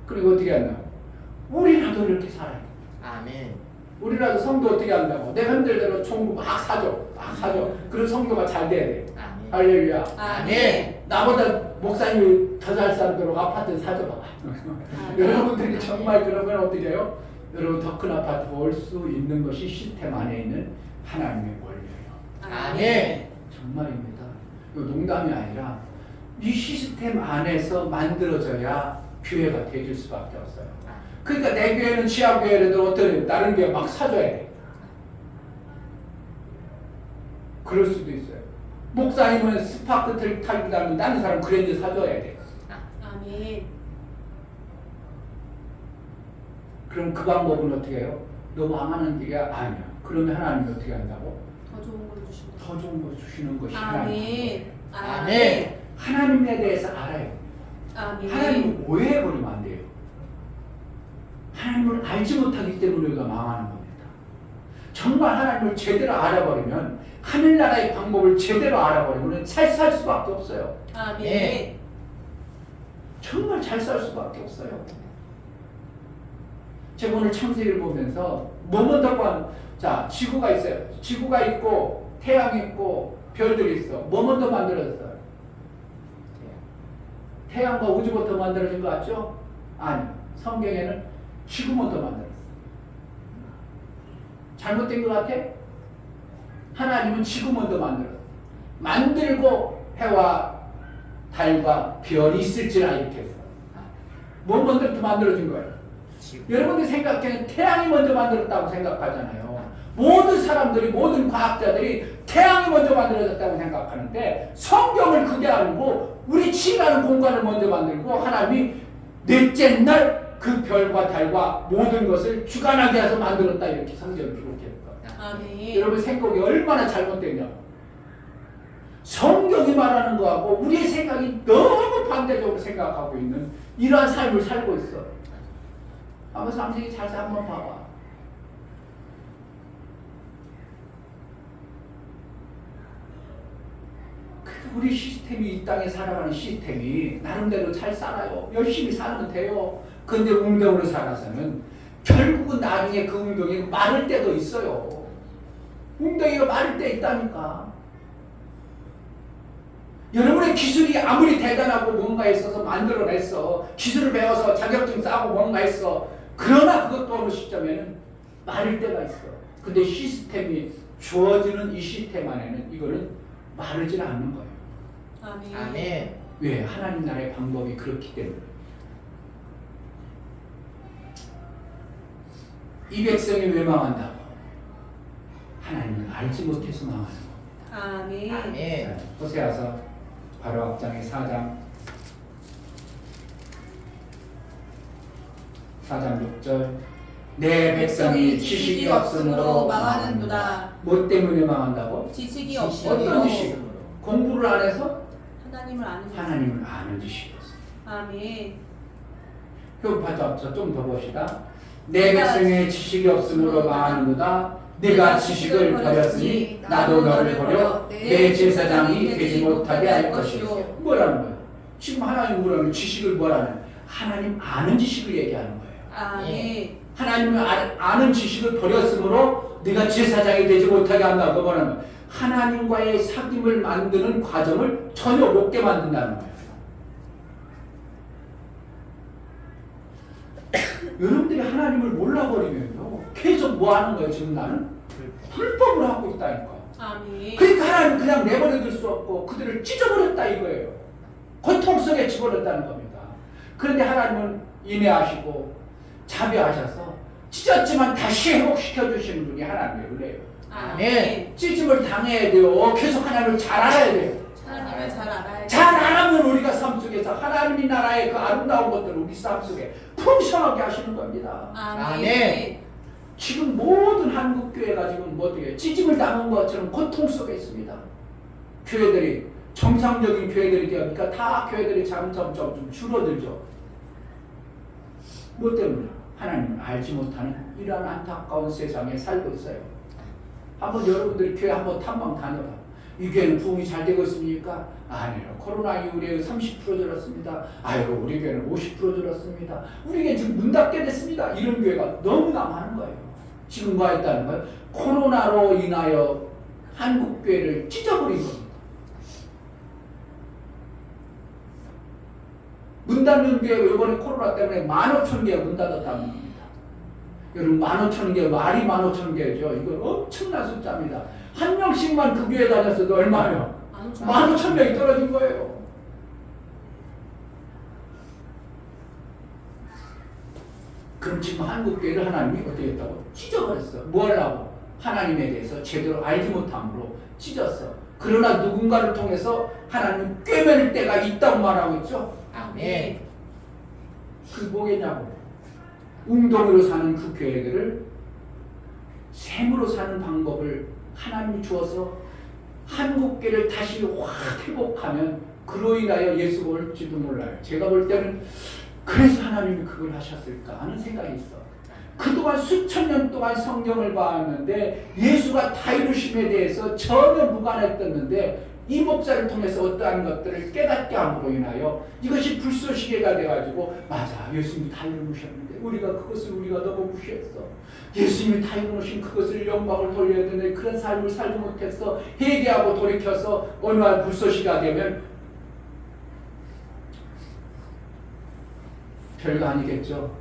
그리고 어떻게 한다? 우리라도 이렇게 살아요. 아멘. 우리라도 성도 어떻게 한다고? 내 흔들대로 총구 막 사줘. 그럼 성도가 잘 돼야 돼. 아멘. 할렐루야. 아멘. 나보다 목사님이 더 잘 살도록 아파트 사줘봐. 여러분들이 정말 그러면 어떻게 해요? 여러분 더 큰 아파트 볼 수 있는 것이 시스템 안에 있는 하나님의 원리예요. 아멘. 정말입니다. 이거 농담이 아니라 이 시스템 안에서 만들어져야 교회가 되질 수밖에 없어요. 그러니까 내 교회는 지하교회라도 어떤 다른 교회 막 사줘야 돼. 그럴 수도 있어요. 목사님은 스파크 타고 다니면 다른 사람 그랜저 사줘야 돼. 아멘. 그럼 그 방법은 어떻게 해요? 너 망하는 길이 아니야. 그러면 하나님이 어떻게 한다고? 더 좋은 걸 주신다. 더 좋은 걸 주시는 것이 아멘. 하나님. 아멘. 하나님에 대해서 알아요. 아멘. 하나님을 오해해버리면 안 돼요. 하나님을 알지 못하기 때문에 우리가 망하는 겁니다. 정말 하나님을 제대로 알아버리면 하늘나라의 방법을 제대로 알아버리면 잘 살 수밖에 없어요. 아멘. 정말 잘 살 수밖에 없어요. 제가 오늘 창세기를 보면서 자 지구가 있어요. 지구가 있고 태양이 있고 별들이 있어. 뭐 먼저 만들어졌어요? 태양과 우주부터 만들어진 거 같죠? 아니, 성경에는 지구 먼저 만들었어. 잘못된 것 같아? 하나님은 지구 먼저 만들었어. 만들고 해와 달과 별이 있을지라 이렇게 했어. 뭐 먼저부터 만들어진 거예요? 여러분들이 생각하는 태양이 먼저 만들었다고 생각하잖아요. 모든 사람들이, 모든 과학자들이 태양이 먼저 만들어졌다고 생각하는데 성경을 그게 아니고 우리 지라는 공간을 먼저 만들고 하나님이 넷째 날 그 별과 달과 모든 것을 주관하게 해서 만들었다 이렇게 성경을 기록했다. 아멘. 여러분 생각이 얼마나 잘못됐냐. 성경이 말하는 거하고 우리의 생각이 너무 반대적으로 생각하고 있는 이러한 삶을 살고 있어. 한번 상식이 자세히 한번 봐봐. 우리 시스템이 이 땅에 살아가는 시스템이 나름대로 잘 살아요. 열심히 살면 돼요. 근데 웅덩이로 살아서는 결국은 나중에 그 웅덩이가 마를 때도 있어요. 웅덩이가 마를 때 있다니까. 여러분의 기술이 아무리 대단하고 뭔가 있어서 만들어냈어. 기술을 배워서 자격증 따고 뭔가 했어. 그러나 그것도 어느 시점에는 마를 때가 있어. 근데 시스템이 주어지는 이 시스템 안에는 이거는 마르지는 않는 거예요. 아멘. 아멘. 왜? 하나님 나라의 방법이 그렇기 때문에. 이 백성이 왜 망한다고? 하나님을 알지 못해서 망하는 겁니다. 아멘. 아멘. 호세아서 바로 앞장의 4장 6절 내 백성이 지식이 없으므로 망하는도다. 뭐 때문에 망한다고? 지식이 어떤 없으므로 지식? 공부를 안 해서 하나님을 아는 것. 하나님을 아는 지식이었어. 아멘. 그 봐줘, 좀 더 봅시다. 내 백성의 지식이 없으므로 망하는도다. 네가 지식을 버렸으니 나도 너를 버려 내 제사장이 되지 못하게 할 것이요. 뭐라는 거야? 지금 하나님 뭐라는 지식을 뭐라는? 하나님 아는 지식을 얘기하는 거예요. 아멘. 하나님을 아는 지식을 버렸으므로 네가 제사장이 되지 못하게 한다. 그거는 하나님과의 사귐을 만드는 과정을 전혀 못게 만든다는 거예요. 여러분들이 하나님을 몰라버리면요 계속 뭐 하는 거예요? 지금 나는 불법을 하고 있다니까. 아멘. 그러니까 하나님 그냥 내버려둘 수 없고 그들을 찢어버렸다 이거예요. 고통 속에 집어넣었다는 겁니다. 그런데 하나님은 인내하시고 자비하셔서 찢었지만 다시 회복시켜 주시는 분이 하나님의 은혜예요. 아멘. 찢음을 당해야 돼요. 계속 하나님을 잘 알아야 돼요. 하나님을 잘 알아야 잘 알아면 우리가 삶 속에서 하나님이 나라의 그 아름다운 것들을 우리 삶 속에 풍성하게 하시는 겁니다. 아멘. 지금 모든 한국 교회가 지금 어떻게 찢음을 당한 것처럼 고통 속에 있습니다. 교회들이 정상적인 교회들이 되니까 다 교회들이 점점 좀 줄어들죠. 뭐 때문에? 하나님을 알지 못하는 이러한 안타까운 세상에 살고 있어요. 한번 여러분들이 교회 한번 탐방 다녀봐. 이 교회는 부흥이 잘 되고 있습니까? 아니요. 코로나 이후에 30% 줄었습니다. 아이고 우리 교회는 50% 줄었습니다. 우리 교회는 지금 문 닫게 됐습니다. 이런 교회가 너무나 많은 거예요. 지금 뭐 했다는 거예요? 코로나로 인하여 한국 교회를 찢어버린 겁니다. 문 닫는 교회가 이번에 코로나 때문에 15,000개가 문 닫았다는 겁니다. 여러분 15,000개, 말이 15,000개죠. 이건 엄청난 숫자입니다. 한 명씩만 그 교회 다녔어도 얼마예요? 15,000명이 떨어진 거예요. 그럼 지금 한국 교회를 하나님이 어떻게 했다고? 찢어버렸어. 뭐 하려고? 하나님에 대해서 제대로 알지 못함으로 찢었어. 그러나 누군가를 통해서 하나님 꿰맬 때가 있다고 말하고 있죠. 아멘. 그게 뭐겠냐고. 웅덩이로 사는 그 교회들을 샘으로 사는 방법을 하나님이 주어서 한국교회를 다시 확 회복하면 그로 인하여 예수가 올지도 몰라요. 제가 볼 때는 그래서 하나님이 그걸 하셨을까 하는 생각이 있어. 그동안 수천 년 동안 성경을 봐왔는데 예수가 다 이루심에 대해서 전혀 무관했었는데 이 목사를 통해서 어떠한 것들을 깨닫게 함으로 인하여 이것이 불쏘시개가 돼가지고 맞아 예수님이 다 이루셨는데 우리가 그것을 우리가 너무 무시했어. 예수님이 다 이루신 그것을 영광을 돌려야 되는데 그런 삶을 살지 못했어. 회개하고 돌이켜서 어느 날 불쏘시개가 되면 별거 아니겠죠.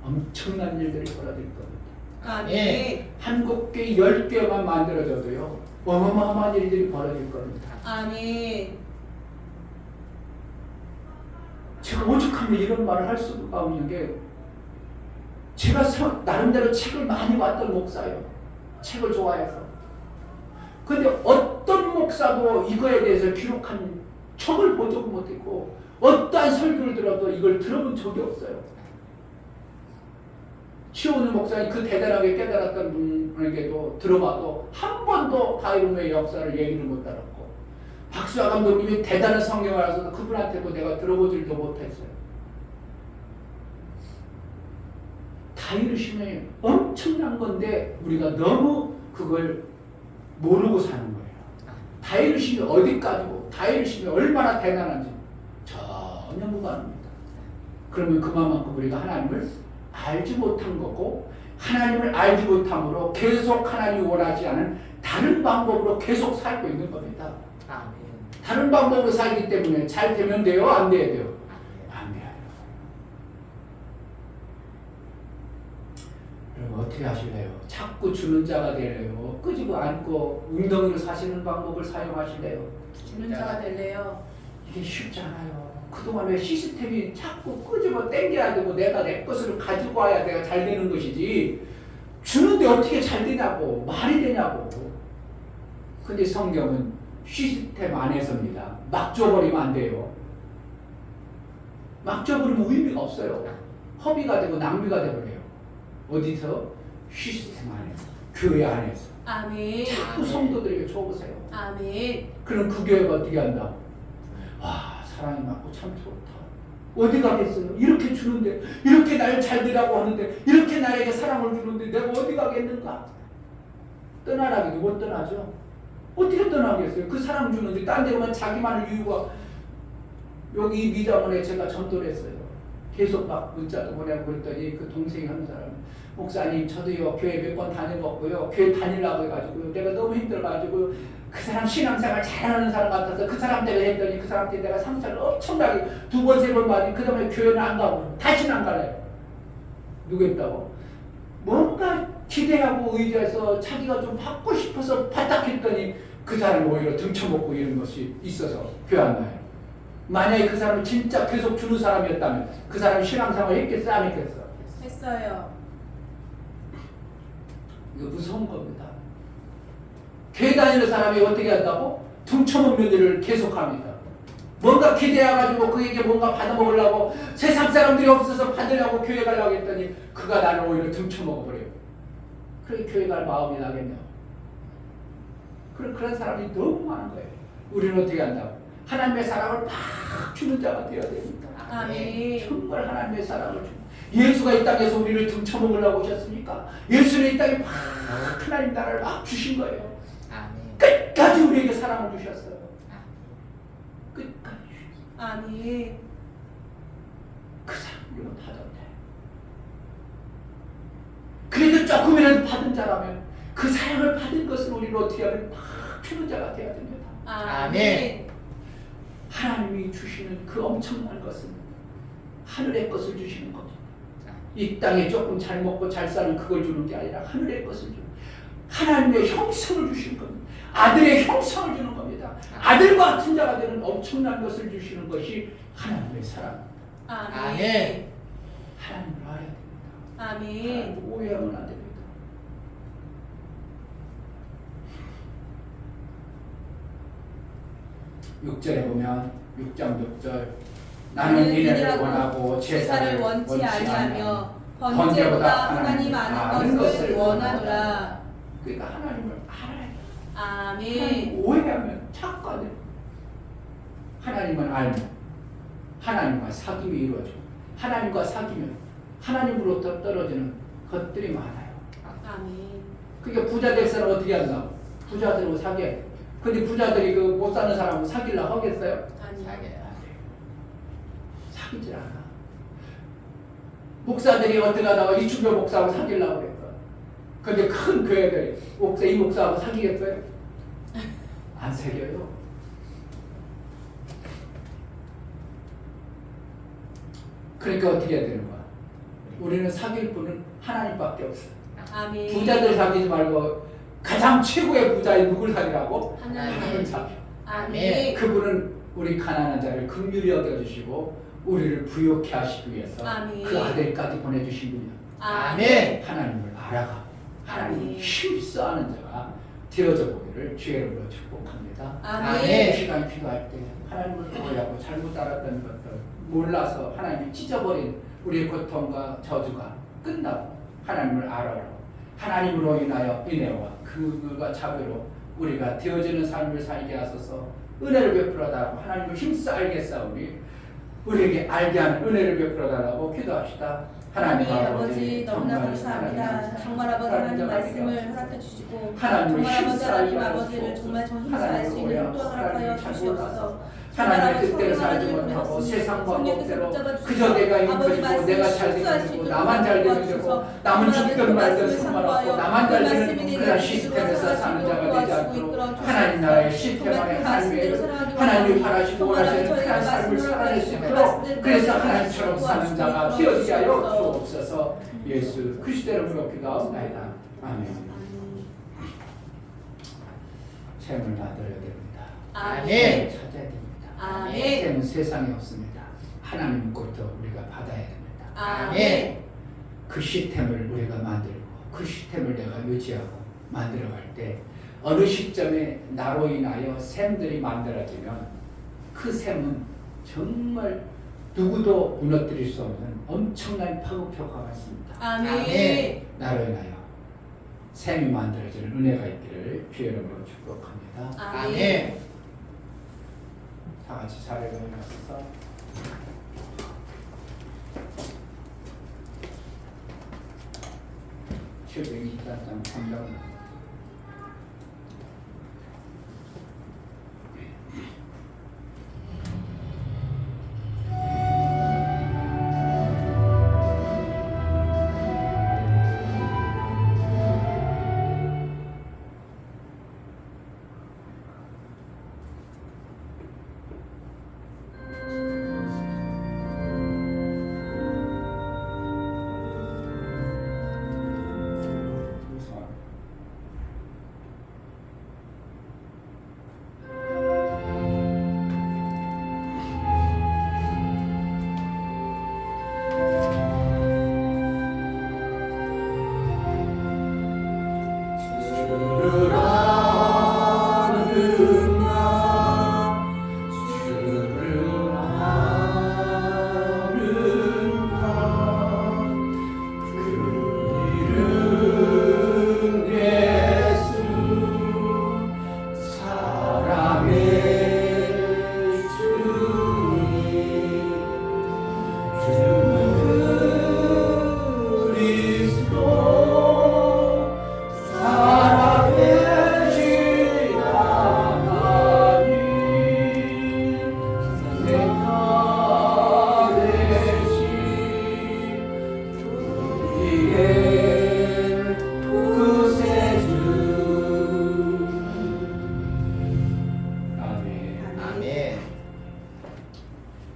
엄청난 일들이 벌어질 겁니다. 아멘. 한국교회 10개만 만들어져도요 어마어마한 일들이 벌어질 겁니다. 아멘. 제가 오죽하면 이런 말을 할 수가 없는 게 제가 나름대로 책을 많이 봤던 목사예요. 책을 좋아해서. 근데 어떤 목사도 이거에 대해서 기록한 책을 보지도 못했고 어떠한 설교를 들어도 이걸 들어본 적이 없어요. 치오는 목사님 그 대단하게 깨달았던 분에게도 들어봐도 한 번도 다이rum의 역사를 얘기를 못 들었고 박수아 감독님이 대단한 성경을 알아서도 그분한테도 내가 들어보지도 못했어요. 다이루심이 엄청난 건데 우리가 너무 그걸 모르고 사는 거예요. 다이루심이 어디까지고 다이루심이 얼마나 대단한지 전혀 무관합니다. 그러면 그만큼 우리가 하나님을 알지 못한 거고 하나님을 알지 못함으로 계속 하나님이 원하지 않은 다른 방법으로 계속 살고 있는 겁니다. 아멘. 다른 방법으로 살기 때문에 잘 되면 돼요? 안 돼야 돼요? 안 돼요. 그럼 어떻게 하실래요? 자꾸 주는 자가 되래요? 끄집어 안고 웅덩이로 사시는 방법을 사용하실래요? 주는 자가 될래요. 이게 쉽지 않아요. 그동안 왜 시스템이 자꾸 끄집어 당겨야 되고 내가 내 것을 가지고 와야 내가 잘 되는 것이지 주는데 어떻게 잘 되냐고 말이 되냐고. 근데 성경은 시스템 안에서입니다. 막 줘버리면 안 돼요. 막 줘버리면 의미가 없어요. 허비가 되고 낭비가 되버려요. 어디서? 시스템 안에서, 교회 안에서. 아멘. 자꾸 성도들에게 줘보세요. 아멘. 그럼 그 교회가 어떻게 한다고? 와, 사랑이 많고 참 좋다. 어디 가겠어요? 이렇게 주는데, 이렇게 날 잘 되라고 하는데, 이렇게 나에게 사랑을 주는데 내가 어디 가겠는가? 떠나라기도 못 떠나죠. 어떻게 떠나겠어요? 그 사랑 주는데 딴 데 가면 자기만을 이유가. 여기 미장원에 제가 전도를 했어요. 계속 막 문자도 보내고 그랬더니 그 동생이 하는 사람, 목사님 저도요 교회 몇 번 다녀봤고요, 교회 다니려고 해가지고 내가 너무 힘들어가지고 그 사람 신앙생활 잘하는 사람 같아서 그 사람 때문에 했더니 그 사람 때문에 내가 상처를 엄청나게 2번 3번 받으니 그 다음에 교회는 안 가고 다시는 안 갈래요. 누구 했다고? 뭔가 기대하고 의지해서 자기가 좀 받고 싶어서 바닥했더니 그 사람이 오히려 등쳐먹고 이런 것이 있어서 교회 안 가요. 만약에 그 사람이 진짜 계속 주는 사람이었다면 그 사람이 신앙생활 했겠어 안 했겠어? 했어요. 이거 무서운 겁니다. 교회 다니는 사람이 어떻게 한다고? 등쳐먹는 일을 계속합니다. 뭔가 기대해가지고 그에게 뭔가 받아먹으려고 세상 사람들이 없어서 받으려고 교회 가려고 했더니 그가 나를 오히려 등쳐먹어버려요. 그래 교회 갈 마음이 나겠냐. 그런 사람이 너무 많은 거예요. 우리는 어떻게 한다고? 하나님의 사랑을 막 주는 자가 되어야 됩니다. 아멘. 정말 하나님의 사랑을 주는. 예수가 이 땅에서 우리를 등쳐먹으려고 오셨습니까? 예수는 이 땅에 막 하나님 나라를 막 주신 거예요. 아멘. 끝까지 우리에게 사랑을 주셨어요. 끝까지 주셨어요. 아멘. 그 사랑 우리가 받았대. 그래도 조금이라도 받은 자라면 그 사랑을 받은 것을 우리는 어떻게 하면 막 주는 자가 되어야 됩니다. 아멘. 하나님이 주시는 그 엄청난 것은 하늘의 것을 주시는 겁니다. 이 땅에 조금 잘 먹고 잘 사는 그걸 주는 게 아니라 하늘의 것을 주는, 하나님의 형성을 주시는 겁니다. 아들의 형성을 주는 겁니다. 아들과 같은 자가 되는 엄청난 것을 주시는 것이 하나님의 사랑. 아멘. 하나님을 알아야 됩니다. 아멘. 하나님을 오해하면 안 됩니다. 육절에 보면 6장 6절 나는 이를 원하고 제사를 원치 아니하며 번제보다 하나님 아는 것을 원하노라. 그러니까 하나님을 알아야 돼요. 아멘. 오해하면 착각해. 하나님은 알면 하나님과 사귐이 이루어지고 하나님과 사귀면 하나님으로부터 떨어지는 것들이 많아요. 아멘. 그러니까 부자 될 사람 어떻게 한다고? 부자들하고 사귀어야 돼. 근데 부자들이 그 못 사는 사람하고 사귀려고 하겠어요? 아니요. 사귀질 않아. 목사들이 어떻게 하다가 이충배 목사하고 사귀려고 그랬어. 근데 큰 교회들이 이 목사하고 사귀겠어요? 안 사귀어요. 그러니까 어떻게 해야 되는 거야? 우리는 사귈 분은 하나님밖에 없어. 아멘. 부자들 사귀지 말고 가장 최고의 부자인 누굴 사귀라고? 하나님을 사귀어. 아멘. 그분은 우리 가난한 자를 긍휼히 여겨주시고 우리를 부욕케 하시기 위해서 아멘. 그 아들까지 보내주신 분이야. 아멘. 하나님을 알아가고 하나님을 아멘. 힘써하는 자가 되어져 보기를 주의 이름으로 축복합니다. 아멘. 이 시간 기도할 때 하나님을 오해하고 잘못 알았던 것들 몰라서 하나님이 찢어버린 우리의 고통과 저주가 끝나고 하나님을 알아가고 하나님으로 인하여 은혜와 그가 자비로 우리가 되어지는 삶을 살게 하소서. 은혜를 베풀어 달라고 하나님을 힘써 알겠사오니 우리에게 알게 하는 은혜를 베풀어 달라고 기도합시다. 하나님 아버지 너무나 감사합니다. 정말 아버지 하나님 말씀을 허락해 주시고 하나님을 정말 아버지 하나님 힘써 아버지를 정말 저 힘써 알 수 있는 또 허락하여 주시옵소서. 하나님의 뜻대로 살지 못하고 세상 방법대로 그저 내가 이끌고 내가 잘 되고 나만 잘 되면 되고 남은 죽든 말든 상관없고 나만 잘 되는 그런 시스템에서 사는 자가 되지 않도록 하나님 나라의 시스템 안에 하나님의 하나님이 바라시고 원하시는 그런 삶을 살아낼 수 있도록 그래서 하나님처럼 사는 자가 되어지게 하여 주옵소서. 예수 그리스도 이름으로 기도하옵나이다. 아멘. 샘을 받아야 됩니다. 아멘. 찾아야 됩니다. 아멘. 샘은 세상에 없습니다. 하나님부터 우리가 받아야 됩니다. 아멘. 그 시스템을 우리가 만들고 그 시스템을 내가 유지하고 만들어갈 때 어느 시점에 나로 인하여 샘들이 만들어지면 그 샘은 정말 누구도 무너뜨릴 수 없는 엄청난 파급효과가 있습니다. 아멘. 나로 인하여 샘이 만들어지는 은혜가 있기를 주의 이름으로 축복합니다. 아멘. 다 같이 자리에 일어나셔서 출애굽 24장 3장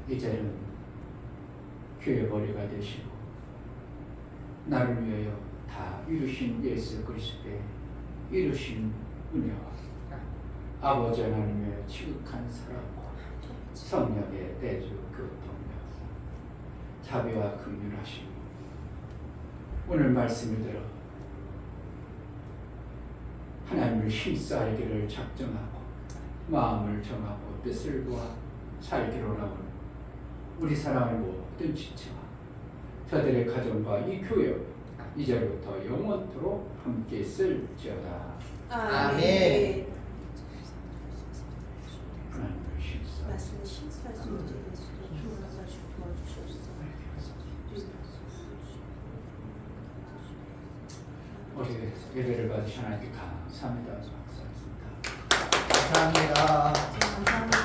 이제는 교회 머리가 되시고 나를 위하여 다 이루신 예수 그리스도의 이루신 은혜와 아버지 하나님의 지극한 사랑과 성령의 대주 교통력 자비와 긍휼하심 오늘 말씀을 들어 하나님을 힘써 알기를 작정하고 마음을 정하고 뜻을 보아 살기로 나오는 우리 사랑의 모든 지체와 저들의 가정과 이 교회 이제부터 영원토록 함께 있을지어다. 아멘. 하나님을 힘써 말씀을 신수할 수 있는 예수도 주님과 도와주시옵소서. 우리 예배를 받으신 하나님께 감사합니다. 감사합니다. 감사합니다.